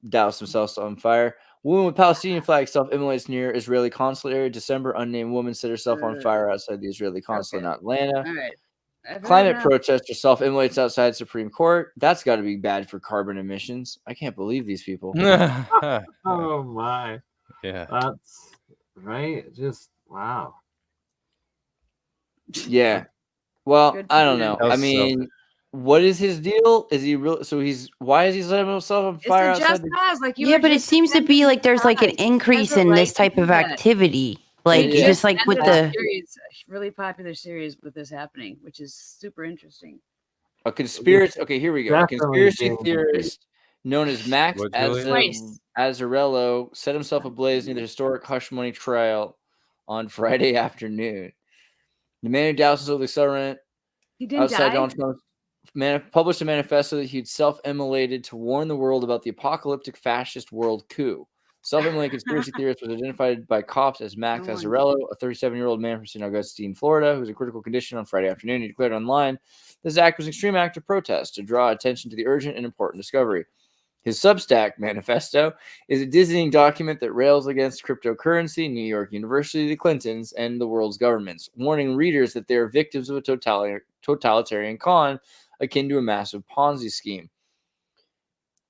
Doused themselves on fire. Woman with Palestinian flag self-immolates near Israeli consulate area. December, unnamed woman set herself on fire outside the Israeli consulate in Atlanta. All right. Climate protester self-immolates outside Supreme Court. That's got to be bad for carbon emissions. I can't believe these people. Oh my. Yeah. That's right. Just wow. Yeah. Well, Good I for don't you. know. That I was mean, what is his deal? Is he real? So why is he setting himself on It's fire a outside just the cause. Like you Yeah, were but it just seems to be defending like there's like an cause. He has increase a in right this to type do of that. activity. Like Yeah. just like with the series, a really popular series with this happening, which is super interesting. A conspiracy. Okay, here we go. A Definitely conspiracy being theorist known as Max What, Julia? Twice. Azzarello set himself ablaze near the historic hush money trial on Friday afternoon. The man who doused himself with accelerant He didn't outside die. Donald Trump published a manifesto that he'd self-immolated to warn the world about the apocalyptic fascist world coup. Self-immolated conspiracy theorist was identified by cops as Max No one- Azzarello, a 37-year-old man from St. Augustine, Florida, who was in critical condition on Friday afternoon. He declared online this act was an extreme act of protest to draw attention to the urgent and important discovery. His Substack manifesto is a dizzying document that rails against cryptocurrency, New York University, the Clintons, and the world's governments, warning readers that they are victims of a totalitarian con akin to a massive Ponzi scheme.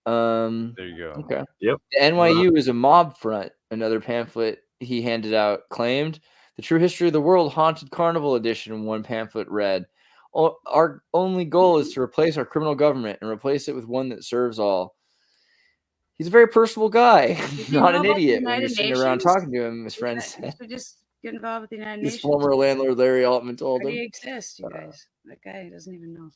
There you go. Okay. Yep. The NYU is a mob front, another pamphlet he handed out claimed. The True History of the World Haunted Carnival Edition, one pamphlet read. Our only goal is to replace our criminal government and replace it with one that serves all. He's a very personable guy, Did you not know an about the idiot when you're United sitting around Nations? talking to him, his friends You said. should just get involved with the United His Nations. former landlord, Larry Altman, told Already him. exists, you guys. That guy doesn't even know.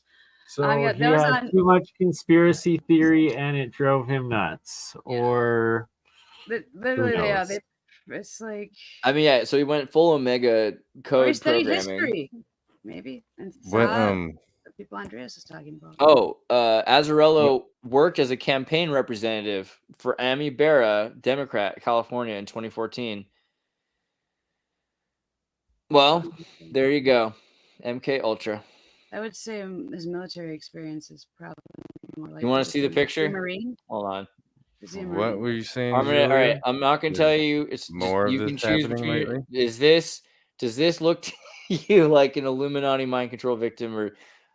So yeah, he that was had on- too much conspiracy theory and it drove him nuts. Yeah. Or Literally, yeah. knows? It's like, I mean, yeah, so he went full Omega or he code studied programming. history, maybe. And What saw the people Andreas is talking about. Oh, Azzarello worked as a campaign representative for Amy Barra, Democrat, California in 2014. Well, there you go. MK Ultra. I would say his military experience is probably more like. You want to see the Is he a picture? Marine? Hold on. Is he a What Marine? were you saying? All right, Julia? I'm not gonna There's tell you. It's more just, of you can this choose happening between. lately? Does this look to you like an Illuminati mind control victim, or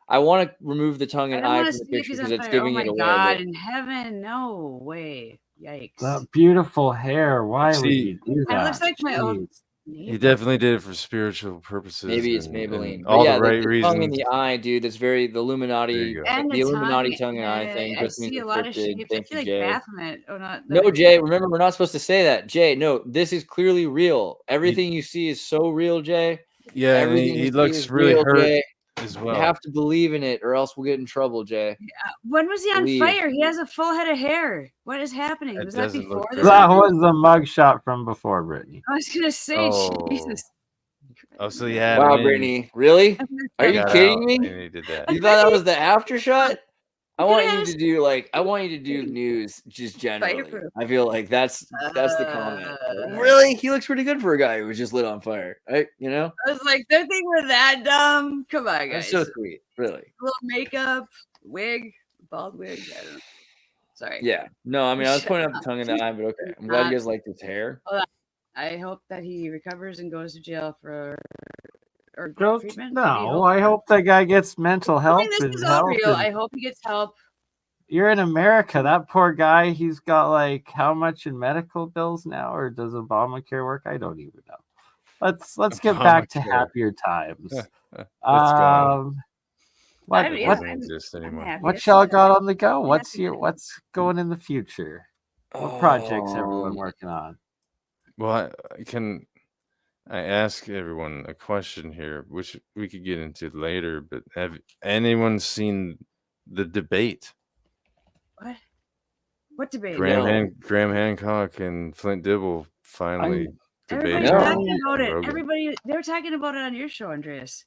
I want to remove the tongue I and don't eye want to from the see if picture he's because on it's fire. Oh giving my it away. god! but- In heaven, no way! Yikes! that beautiful hair. Why would See, you do Kind of looks that? like my own. Jeez. He definitely did it for spiritual purposes. Maybe it's and Maybelline. But all yeah, the right the tongue in reasons. the eye, dude. That's very the Illuminati. you go. And The Illuminati tongue and eye yeah, thing. I Just means see a lot of encrypted. shapes. Thank I feel you, like Jay. Baphomet. Oh, not. No, Jay. Remember, we're not supposed to say that. Jay, no. This is clearly real. Everything you see is so real, Jay. Yeah, and Everything he you see looks is really real, hurt Jay. as You well. have to believe in it, or else we'll get in trouble, Jay. When was he on Believe. fire? He has a full head of hair. What is happening? That Was that doesn't look before very this? That happened? was the mugshot from before, Brittany. I was gonna say, Oh. Jesus. Oh, so he had Wow, him in, Brittany. Really? Are you got kidding out, me? and he did that. You thought that was the after shot? I want could've you had to a- do news just generally. Fireproof. I feel like that's the comment. Uh, Really? He looks pretty good for a guy who was just lit on fire. Right? You know? I was like, don't think we're that dumb. Come on, That's guys. so sweet. Really. Little makeup, wig, bald wig. I don't know. Sorry. Yeah. No, I mean I was Shut pointing out the up. tongue in the eye, but okay. I'm glad you guys liked his hair. I hope that he recovers and goes to jail for or Don't, treatment? no, I hope that guy gets mental I help mean, this and is all help. real. and- I hope he gets help. You're in America. That poor guy, he's got like how much in medical bills now, or does Obamacare work? I don't even know. Let's get back to Obamacare. happier times. That's gone. What It yeah, doesn't I'm- exist I'm anymore. happy. what That's y'all good. got on the go? I'm What's happy. your what's going in the future? What projects everyone working on? Well, I ask everyone a question here, which we could get into later, but have anyone seen the debate? What debate? Graham Hancock and Flint Dibble finally debated. Everybody's No. talking about it. Rogan. Everybody, they were talking about it on your show, Andreas.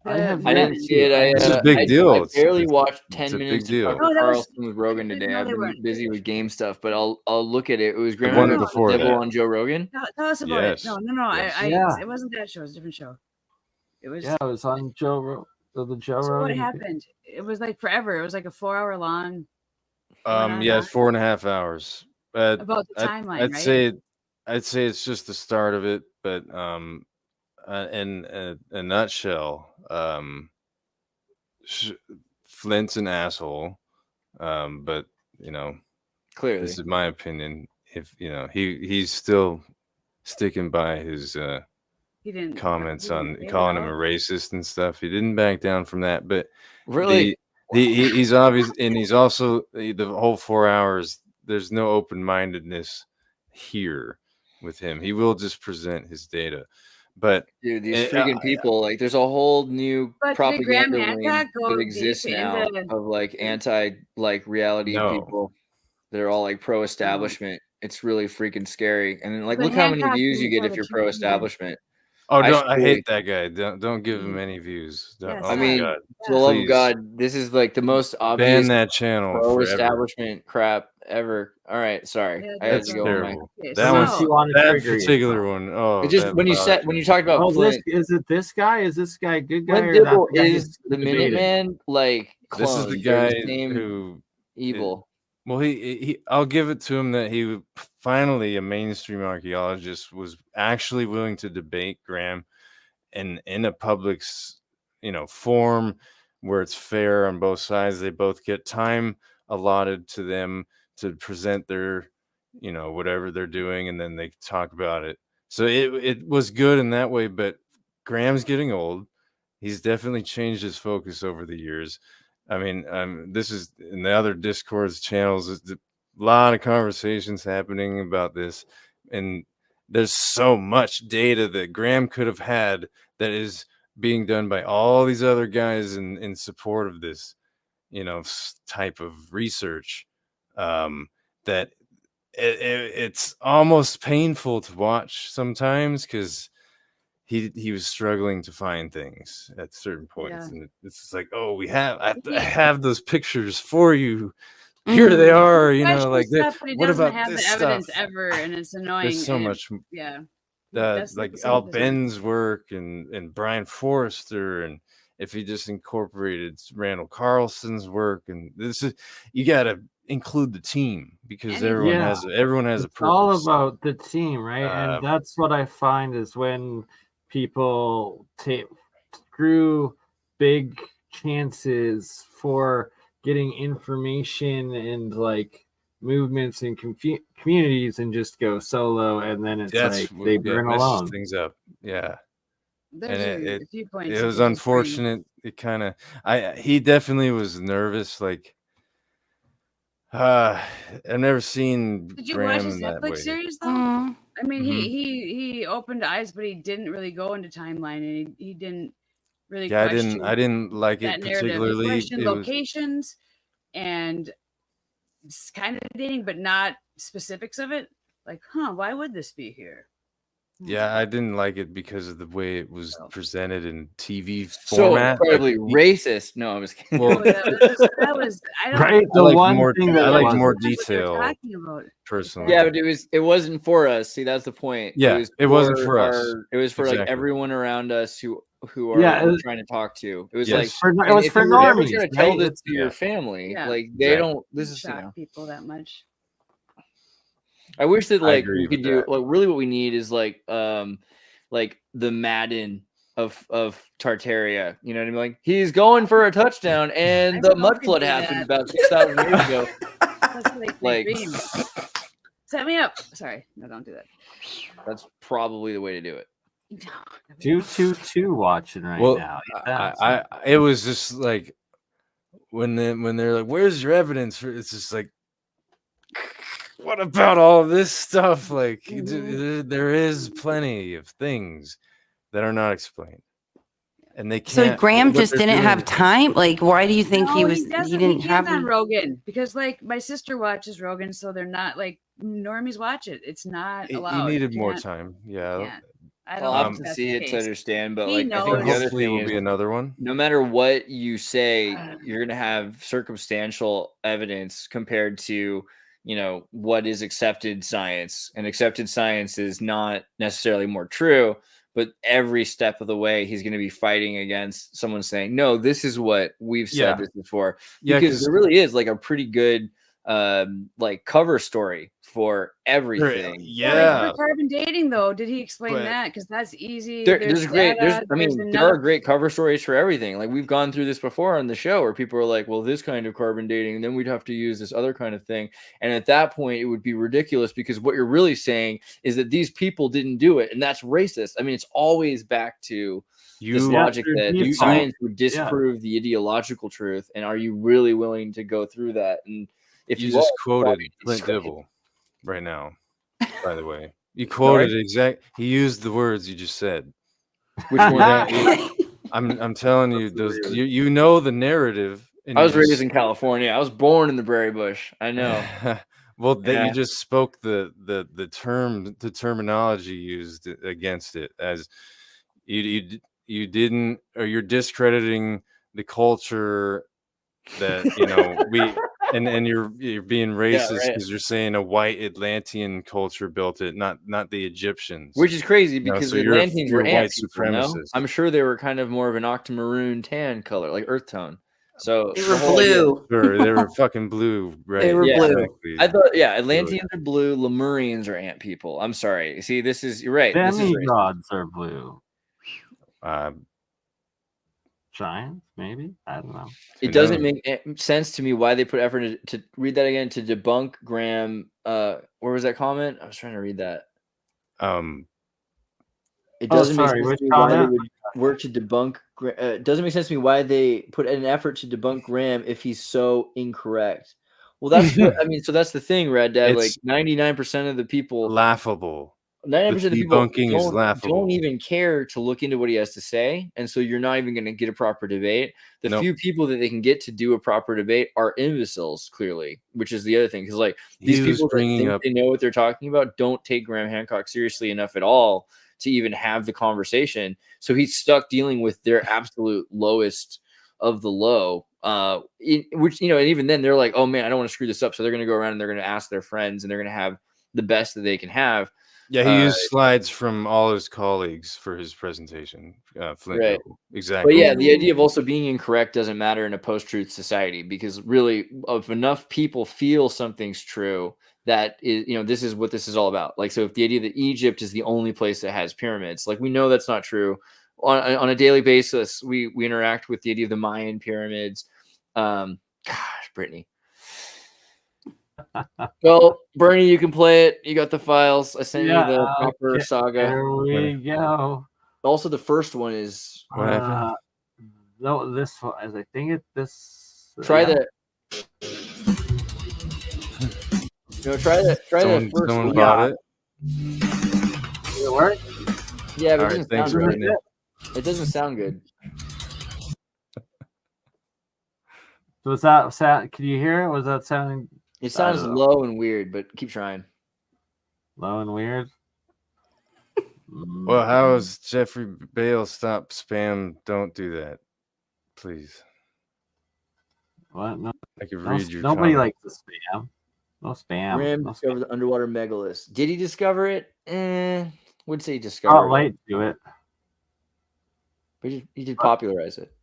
I have I didn't see it. It's a big deal. I It's- barely it's- watched it's 10 a big minutes deal. of Tucker Oh, that was- Carlson with Rogan I didn't today. know I've they been weren't. busy with game stuff, but I'll look at it. It was The Graham one Hancock before Dibble that. on Joe Rogan. Tell us about Yes. it. No. Yes. Yeah. It wasn't that show. It was a different show. It was. Yeah, it was on the Joe So what Rogan. happened? It was like forever. It was like a 4-hour long. Yeah, it's 4.5 hours. About the timeline, I'd right? say it's just the start of it, but in a nutshell, Flint's an asshole, but Clearly, this is my opinion. If he's still sticking by his He didn't comments he on didn't calling bail him a out? racist and stuff. He didn't back down from that, but really. he's obvious, and he's also the whole 4 hours. There's no open-mindedness here with him. He will just present his data, but Dude, these freaking people, like, there's a whole new But did propaganda Graham wing Hancock go that deep exists now into- of like reality No. people that are all like pro-establishment. It's really freaking scary. And then, like, But look how many Hancock views you didn't get go if you're to TV. pro-establishment. I should hate that guy. Don't give him any views. Yeah, Oh I my mean, God. for the love of Please. God, this is like the most Ban obvious that channel forever. pro-establishment crap ever. All right, sorry, Yeah, I had That's to go on my. terrible. Okay, That so- one, Unless you want to that trigger particular yourself. one. Oh, It just that when you bothered me. talked about Oh, Flint, is it this guy? Is this guy a good guy? Flint Or that Dibble guy is the debated? Minuteman like This clone. is the They're guy same who evil. Well, he I'll give it to him that he finally, a mainstream archaeologist, was actually willing to debate Graham in a public forum where it's fair on both sides. They both get time allotted to them to present their whatever they're doing, and then they talk about it. So it was good in that way, but Graham's getting old. He's definitely changed his focus over the years. I mean, this is in the other Discord's channels. There's a lot of conversations happening about this, and there's so much data that Graham could have had that is being done by all these other guys in support of this, type of research. That it's almost painful to watch sometimes because he was struggling to find things at certain points, and it's just like, oh, I have those pictures for you. Here they are, Special like stuff, but he what doesn't about have this the evidence stuff? ever, and it's annoying. There's so and much. Yeah. Like Al Ben's work and Brian Forrester, and if he just incorporated Randall Carlson's work, and you got to include the team because everyone has a purpose. All about the team, right? And that's what I find is when people take screw big chances for getting information and like movements and communities and just go solo, and then it's they burn alone. Things up. Yeah. There's a few points. It was unfortunate. It kind of he definitely was nervous. Like I've never seen Did you Graham watch his in that Netflix way. series though? Mm. I mean, he opened eyes, but he didn't really go into timeline, and he didn't really. Yeah, I didn't like it particularly. He questioned locations and it's kind of dating, but not specifics of it. Like, why would this be here? Yeah, I didn't like it because of the way it was presented in TV format. So incredibly racist. No, I was kidding. Well, that was I don't right. The one thing that I like was more that's what they're detail talking about. personally. Yeah, but it wasn't for us. See, that's the point. Yeah, it wasn't for us. It was for like Exactly. everyone around us who are trying to talk to. It was Yes. like it was if for you were ever normies, trying to tell right? this to your family, Yeah. like they Exactly. don't. This is Shock people that much. I wish that I like agree we could with do that. like really what we need is like the Madden of Tartaria. You know what I mean? Like he's going for a touchdown, and the mud fucking flood do happened that. about 6,000 years ago. That's like my Like dream. Set me up. Sorry, no, don't do that. that's probably the way to do it. 222 watching right Well, now. it was just like when they're like, "Where's your evidence for?" It's just like, what about all this stuff? Like, there is plenty of things that are not explained, and they So can't. Graham what just they're didn't doing have is- time. Like, why do you think No, he was? doesn't. He didn't can't have. on Rogan because like my sister watches Rogan, so they're not like normies watch it. It's not He allowed. needed more Can't- time. Yeah. can't. I don't I'll think have to that's see the it to case. understand, but He like I think knows. the other Hopefully, thing will is be another one. no matter what you say, you're going to have circumstantial evidence compared to, you know, what is accepted science. And accepted science is not necessarily more true, but every step of the way, he's going to be fighting against someone saying, no, this is what we've said Yeah. this before. Yeah, Because 'cause- there really is like a pretty good like cover story for everything. Yeah. For carbon dating, though, did he explain But- that? Because that's easy. There's great. data, I mean, there are great cover stories for everything. Like we've gone through this before on the show, where people are like, "Well, this kind of carbon dating, and then we'd have to use this other kind of thing." And at that point, it would be ridiculous because what you're really saying is that these people didn't do it, and that's racist. I mean, it's always back to this logic that science would disprove the ideological truth. And are you really willing to go through that? And if you you just are, quoted probably Clint straight. Dibble right now, by the way, you quoted he used the words you just said. Which one? I'm telling you, those you know the narrative. And I was you raised just- in California. I was born in the Berry Bush. I know. Well, that Yeah. you just spoke the terminology used against it as you didn't, or you're discrediting the culture that we and you're being racist because you're saying a white Atlantean culture built it, not the Egyptians, Which is crazy You know, because so the you're a- Atlanteans you're were a ant white people, no? supremacist. I'm sure they were kind of more of an octamaroon tan color, like earth tone. So They the were whole idea- blue. Sure, they were fucking blue, right? They were Yeah. blue. Exactly. I thought, Atlanteans are blue, Lemurians are ant people. I'm sorry. See, you're right. This is racist. Demigods are blue. Uh, Giants, maybe? I don't know. It doesn't make sense to me why they put effort to read that again, to debunk Graham. Where was that comment? I was trying to read that. It doesn't make sense to me why they would work to debunk. It doesn't make sense to me why they put an effort to debunk Graham if he's so incorrect. Well, that's what I mean. So that's the thing, Red Dad. Like It's 99% of the people, laughable. 99% of the people debunking is laughable. don't even care to look into what he has to say, and so you're not even going to get a proper debate. The Nope. few people that they can get to do a proper debate are imbeciles, clearly, which is the other thing. Because like these He was people that bringing think up- they know what they're talking about don't take Graham Hancock seriously enough at all to even have the conversation. So he's stuck dealing with their absolute lowest of the low. Which and even then they're like, oh man, I don't want to screw this up. So they're going to go around and they're going to ask their friends and they're going to have the best that they can have. Yeah, he used slides from all his colleagues for his presentation. Flint Right. Dibble. Exactly. But yeah, the idea of also being incorrect doesn't matter in a post-truth society because really, if enough people feel something's true, that is, this is what this is all about. Like, so if the idea that Egypt is the only place that has pyramids, like we know that's not true. On a daily basis, we interact with the idea of the Mayan pyramids. Gosh, Brittany. Well, Bernie, you can play it. You got the files. I sent you the proper saga. There we go. Also, the first one is What happened? No, this one. As I think this. try that. Try the first Someone one. bought it. Did it work? Yeah, but All it right, doesn't thanks, sound Brittany. good. It doesn't sound good. So was that sound? Can you hear it? Was that sounding It sounds don't know. low and weird, but keep trying. low and weird? Well, how is Jeffrey Bale? Stop spam. Don't do that, please. What? No, I could no, read your nobody comment. likes the spam. No spam. Graham No discovered the underwater megalith. Did he discover it? Would say he Not discovered it, light to it. but he did popularize it.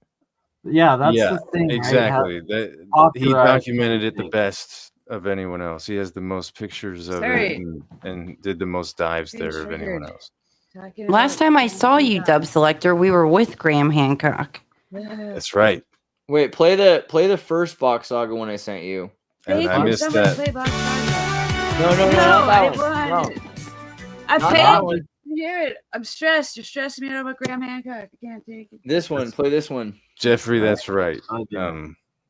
Yeah, that's Yeah, the thing. right? Exactly. That he popularized documented it the everything. best of anyone else. He has the most pictures of Sorry. it and did the most dives Being there of anyone triggered. else. Talking Last about time I saw you, Dub Selector, we were with Graham Hancock. That's right. Wait, play the first box saga one I sent you. And I missed Somebody that. play Box Saga. No, No, I one. want it. I Not paid that to one. hear it. I'm stressed. You're stressing me out about Graham Hancock. I can't take it. This one. Play this one. Jeffrey, that's right. Okay.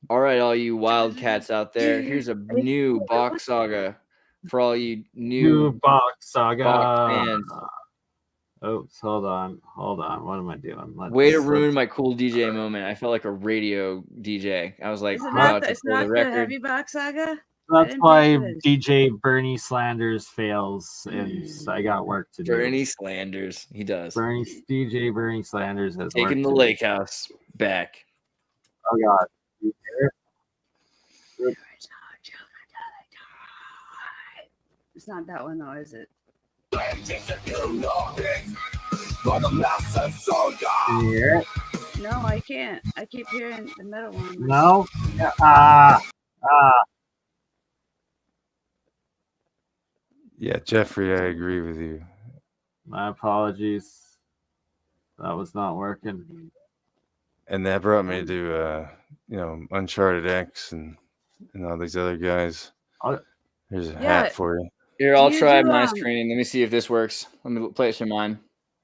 All right, all you wildcats out there. Here's a new box saga for all you new box saga. box fans. Oops, hold on. What am I doing? Way to ruin my cool DJ moment. I felt like a radio DJ. I was like, Is it about not, to it's play not the the record. heavy Box Saga? That's didn't why pay for this. DJ Bernie Slanders fails, and I got work to do. Bernie Slanders. He does. DJ Bernie Slanders has Taking work the to lake house back. do. Oh God. You hear it? It's not that one though, is it? Can you hear it? No, I can't. I keep hearing the metal one. No. Yeah. Yeah, Jeffrey, I agree with you. My apologies. That was not working. And that brought me to Uncharted X and all these other guys. Here's a hat for you. Here, I'll Do you try do, my screen. Let me see if this works. Let me play it through mine.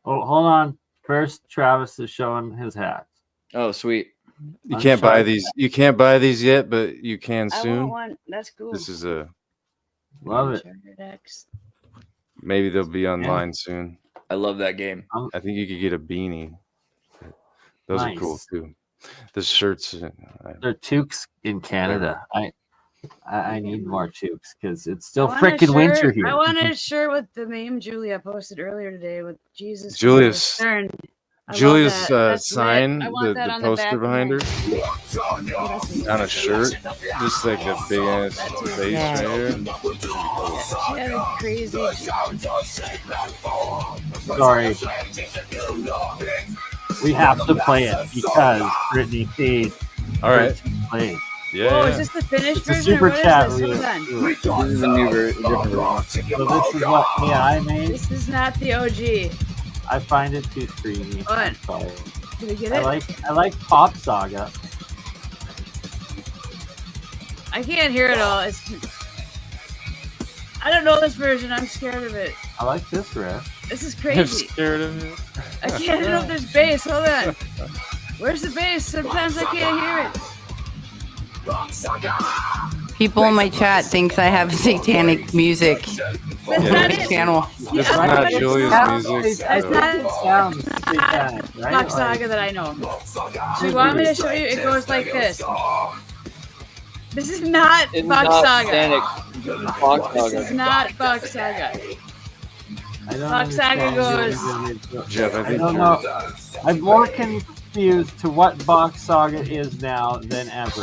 Oh, hold on. First, Travis is showing his hat. Oh, sweet. You can't buy these. You can't buy these yet, but you can I soon. want one. That's cool. This is a Love it. maybe they'll be online soon. I love that game. I think you could get a beanie. Those are cool Nice. too. The shirts. They're toques in Canada. I need more toques because it's I still want a freaking winter shirt- here. I want a shirt with the meme Julia posted earlier today with Jesus. Julius- Christ returned. I love Julia's that. That's sign, lit. I want the that on the poster back of behind her, my- on a shirt, just like a big ass face Yeah. right here. She had a crazy. Sorry. We have to play it because Brittany paid. All right. Play it. Yeah. Oh, is this the finished It's a version? super or what chat. is this? Hold on. This is a new version. Different version. So this is what AI made. This is not the OG. I find it too streamy. What? I'm sorry. Did we get I it? like Pop Saga. I can't hear it all. I don't know this version. I'm scared of it. I like this riff. This is I'm crazy. scared of it. I can't know if there's bass. Hold on. Where's the bass? Sometimes I can't hear it. People in my chat thinks I have satanic music That's on not my it. channel. This is I not thought it Julia's sounds- music. I so- think it sounds satanic, right? Box Saga that I know. Do you want me to show you? It goes like this. This is not It's Box not Saga. Static Box This is Saga. not Box Saga. I don't Box Saga understand goes- Jeff, I I think don't you're- know. I'm more confused to what Box Saga is now than ever.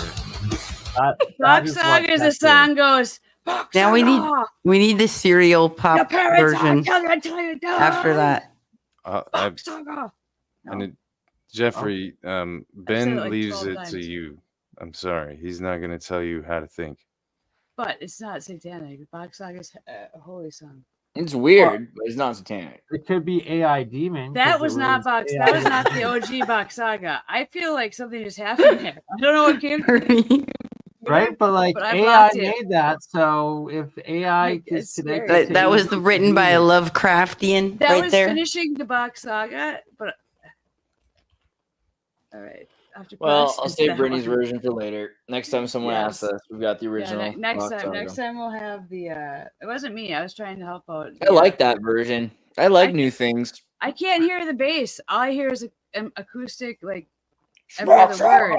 That Box is what Saga is that the song goes. Box Now we Saga! We need the serial Your pop parents are version gonna tell you no. after that. Box Saga. and Jeffrey, Ben it like leaves 12 it to times. you. I'm sorry. He's not going to tell you how to think. But it's not satanic. Box Saga's a holy song. It's weird, but it's not satanic. It could be AI Demon. That 'cause was it not Box. AI. That was not the OG Box Saga. I feel like something just happened there. I don't know what came. Right, but like But I AI blocked it. made that, so if AI is It's connected, scary. to That was you, written by a Lovecraftian That right was there. finishing the Box Saga, but all right. After Well, Box I'll is save that Brittany's one. version for later. Next time someone Yes. asks us, we've got the Yeah, original. next Box time. Saga. Next time we'll have the. It wasn't me. I was trying to help out. I like that version. I like new things. I can't hear the bass. All I hear is acoustic, like every other word.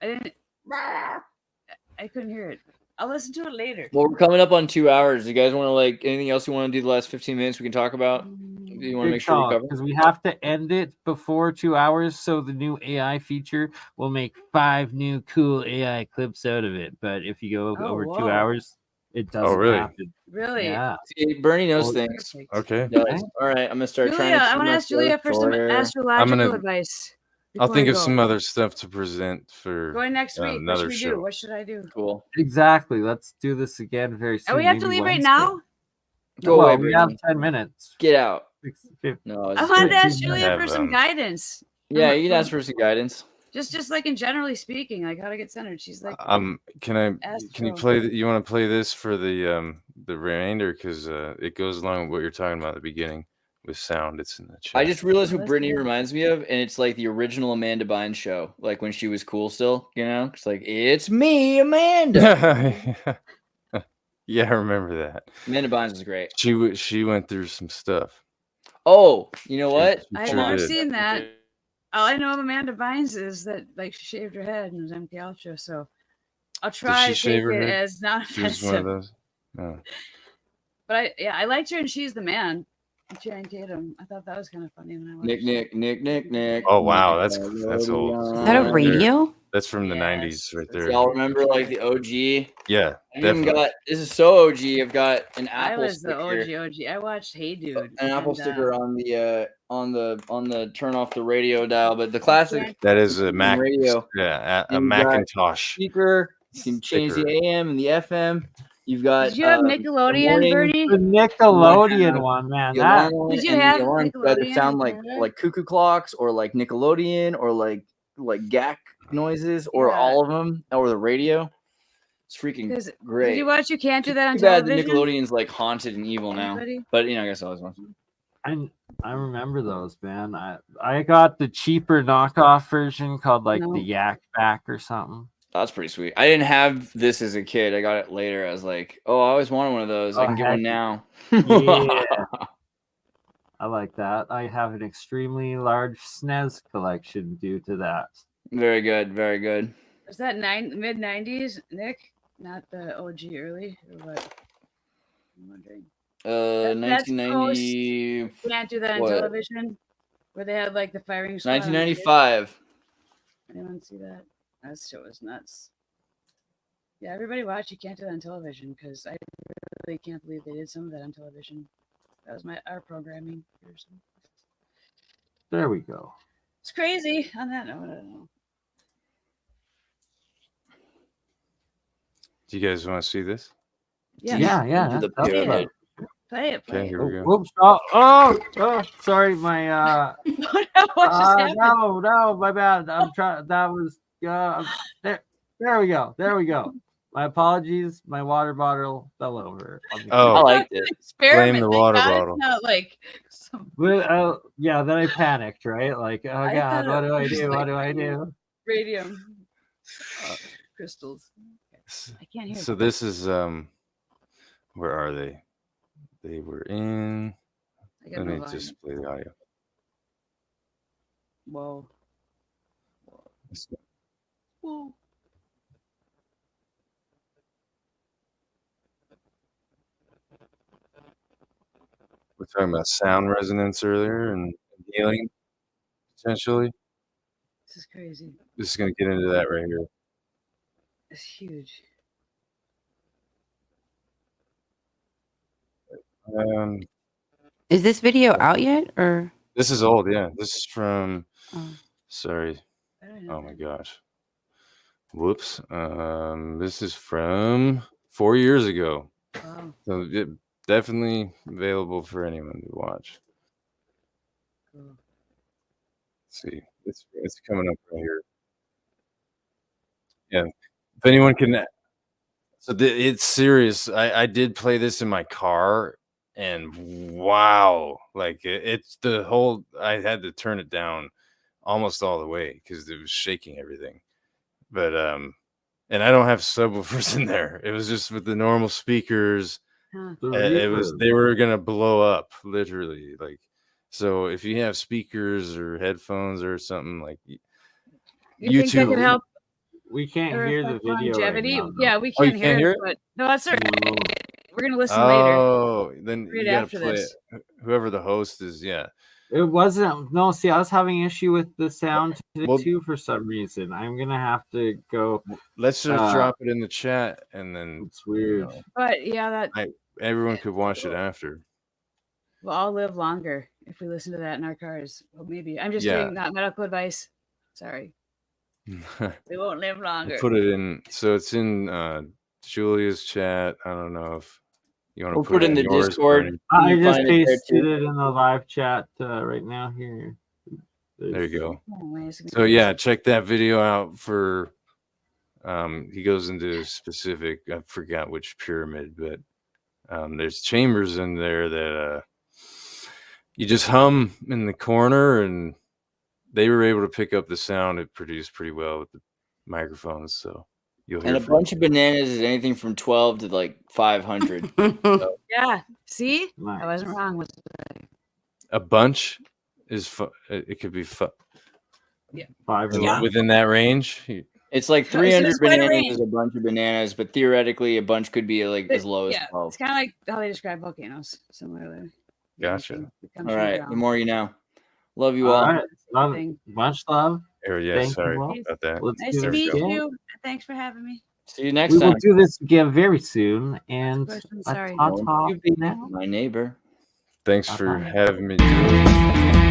I didn't. I couldn't hear it. I'll listen to it later. Well, we're coming up on 2 hours. You guys want to anything else you want to do the last 15 minutes we can talk about? Do you want to make sure we cover? because we have to end it before 2 hours, so the new AI feature will make 5 new cool AI clips out of it. But if you go Oh, over 2 whoa. hours, it doesn't really? happen. Really? Yeah. See, Bernie knows Oh, things. Perfect. Okay. He does. All right, I'm gonna start Julia, trying to. I keep want to my ask Julia story for some shorter. astrological advice. I'll before think we of go. some other stuff to present for Going next week. What another should we show. do? What should I do? Cool. Exactly. Let's do this again very soon. And we have to maybe leave right Wednesday. now? Go well, away, we have Brittany. 10 minutes. Get out. No, I it's wanted to ask 15 Julia have, for some guidance. yeah, you can ask for some guidance. Just like in generally speaking, like how to get centered. She's like, Can you Astro. play you want to play this for the remainder, because it goes along with what you're talking about at the beginning with sound. It's in the chat. I just realized who Let's Brittany do it. reminds me of, and it's like the original Amanda Bynes show, like when she was cool still, you know? It's like, it's me, Amanda. Yeah, I remember that. Amanda Bynes was great. She went through some stuff. Oh, you know what? She I've sure never did. seen that. All I know of Amanda Bynes is that like she shaved her head and it was MK Ultra. So I'll try she to shave take her it head? as not She was one of offensive. those. Oh. But I liked her and She's the Man. Channing Tatum. I thought that was kind of funny when I watched Nick. Oh wow, that's old. Is that a radio? That's from the Yes. 90s right there. Y'all remember like the OG? Yeah, I even definitely. got this is so OG. I've got an I Apple was the sticker. OG. I watched Hey Dude. An Apple and, sticker on the turn off the radio dial, but the classic That is a Mac radio. Yeah, a And you got Macintosh. speaker. You can change the Sticker. AM and the FM. You've got Did you have the Nickelodeon, morning- Bernie? The Nickelodeon one, man. the That alarm Did you and have the alarm could either Nickelodeon? sound You like remember that? cuckoo clocks or like Nickelodeon or like GAC noises or Yeah. all of them or the radio. It's freaking 'Cause great. Did you watch You Can't Do That on Too bad the television? Nickelodeon's like haunted and evil now. Anybody? But you know, I guess I always want. I remember those, man. I got the cheaper knockoff version called like No. the Yak Back or something. That's pretty sweet. I didn't have this as a kid. I got it later. I was like, oh, I always wanted one of those. I Oh, can get heck one now. Yeah. I like that. I have an extremely large SNES collection due to that. Very good. Very good. Was that mid 90s, Nick? Not the OG early? Or what? I'm wondering. That's 1990. Can't Do That on What? television? Where they had like the firing squad. on the kid? 1995. Anyone see that? That show was nuts. Yeah, everybody watch You Can't Do That on television because I really can't believe they did some of that on television. That was our programming. There we go. It's crazy. On that note, I don't know. Do you guys want to see this? Yeah. Yeah. Do the that's pyramid. right. Play it. Okay, here we go. Whoops! Oh! Sorry, my What just happened? no, my bad. I'm trying. That was there we go. My apologies. My water bottle fell over. Oh. I liked it. Experiment. Blame the thank water God it's bottle. Not like some But, yeah. Then I panicked. Right? Like, oh I God, thought what do it I was do? like- What do I do? radium crystals. I can't hear. So this is where are they? They were in. I got Let no me volume. just play the audio. Whoa. Whoa. We're talking about sound resonance earlier and healing potentially. This is crazy. This is going to get into that right here. It's huge. Is this video out yet or? This is old, yeah. This is from. Oh. Sorry. I don't know. Oh my gosh. Whoops. This is from 4 years ago. Wow. So it definitely available for anyone to watch. Cool. Let's see. It's coming up right here. Yeah. If anyone can. So it's serious. I did play this in my car, and wow, like it's the whole. I had to turn it down almost all the way because it was shaking everything. But and I don't have subwoofers in there. It was just with the normal speakers. Huh. It was they were gonna blow up literally. Like, so if you have speakers or headphones or something like You think that could help? We can't or hear the affect video. longevity? Right now, though. Yeah, we Oh, you can't can't hear it, it? but no, that's all right. No. We're gonna listen later. Oh, then Right you gotta after play this. it. Whoever the host is, yeah. It wasn't. No, see, I was having issue with the sound Well- too for some reason. I'm gonna have to go. Let's just Uh, drop it in the chat, and then It's weird. But yeah, that everyone could watch it after. we'll all live longer if we listen to that in our cars. Well, maybe I'm just Yeah. giving not medical advice. Sorry, we won't live longer. Put it in. So it's in Julia's chat. I don't know if You want to We'll put it in the yours, Discord. Bernie? I You just find it there pasted too? it in the live chat right now here. There you go. Oh, wait a second. So yeah, check that video out for. He goes into specific. I forgot which pyramid, but there's chambers in there that you just hum in the corner, and they were able to pick up the sound it produced pretty well with the microphones. So you'll hear And a bunch of bananas is anything from 12 to like 500. Yeah. See? Nice. I wasn't wrong. Was a bunch is it could be 5 Yeah. within that range. It's like So 300 it's quite a bananas range. is a bunch of bananas, but theoretically a bunch could be like as low as yeah, 12. it's kind of like how they describe volcanoes, similarly. Gotcha. Anything that comes All from right, ground. the more you know. Love you all. All right. Love, Thing. much love. Oh yeah, Thank you, sorry Will. about that. Let's Nice do to There we meet go. you. Thanks for having me. See you next We will time. do this again very soon. And Question, a sorry. ta-ta You be now. my neighbor. Thanks for Bye-bye. having me.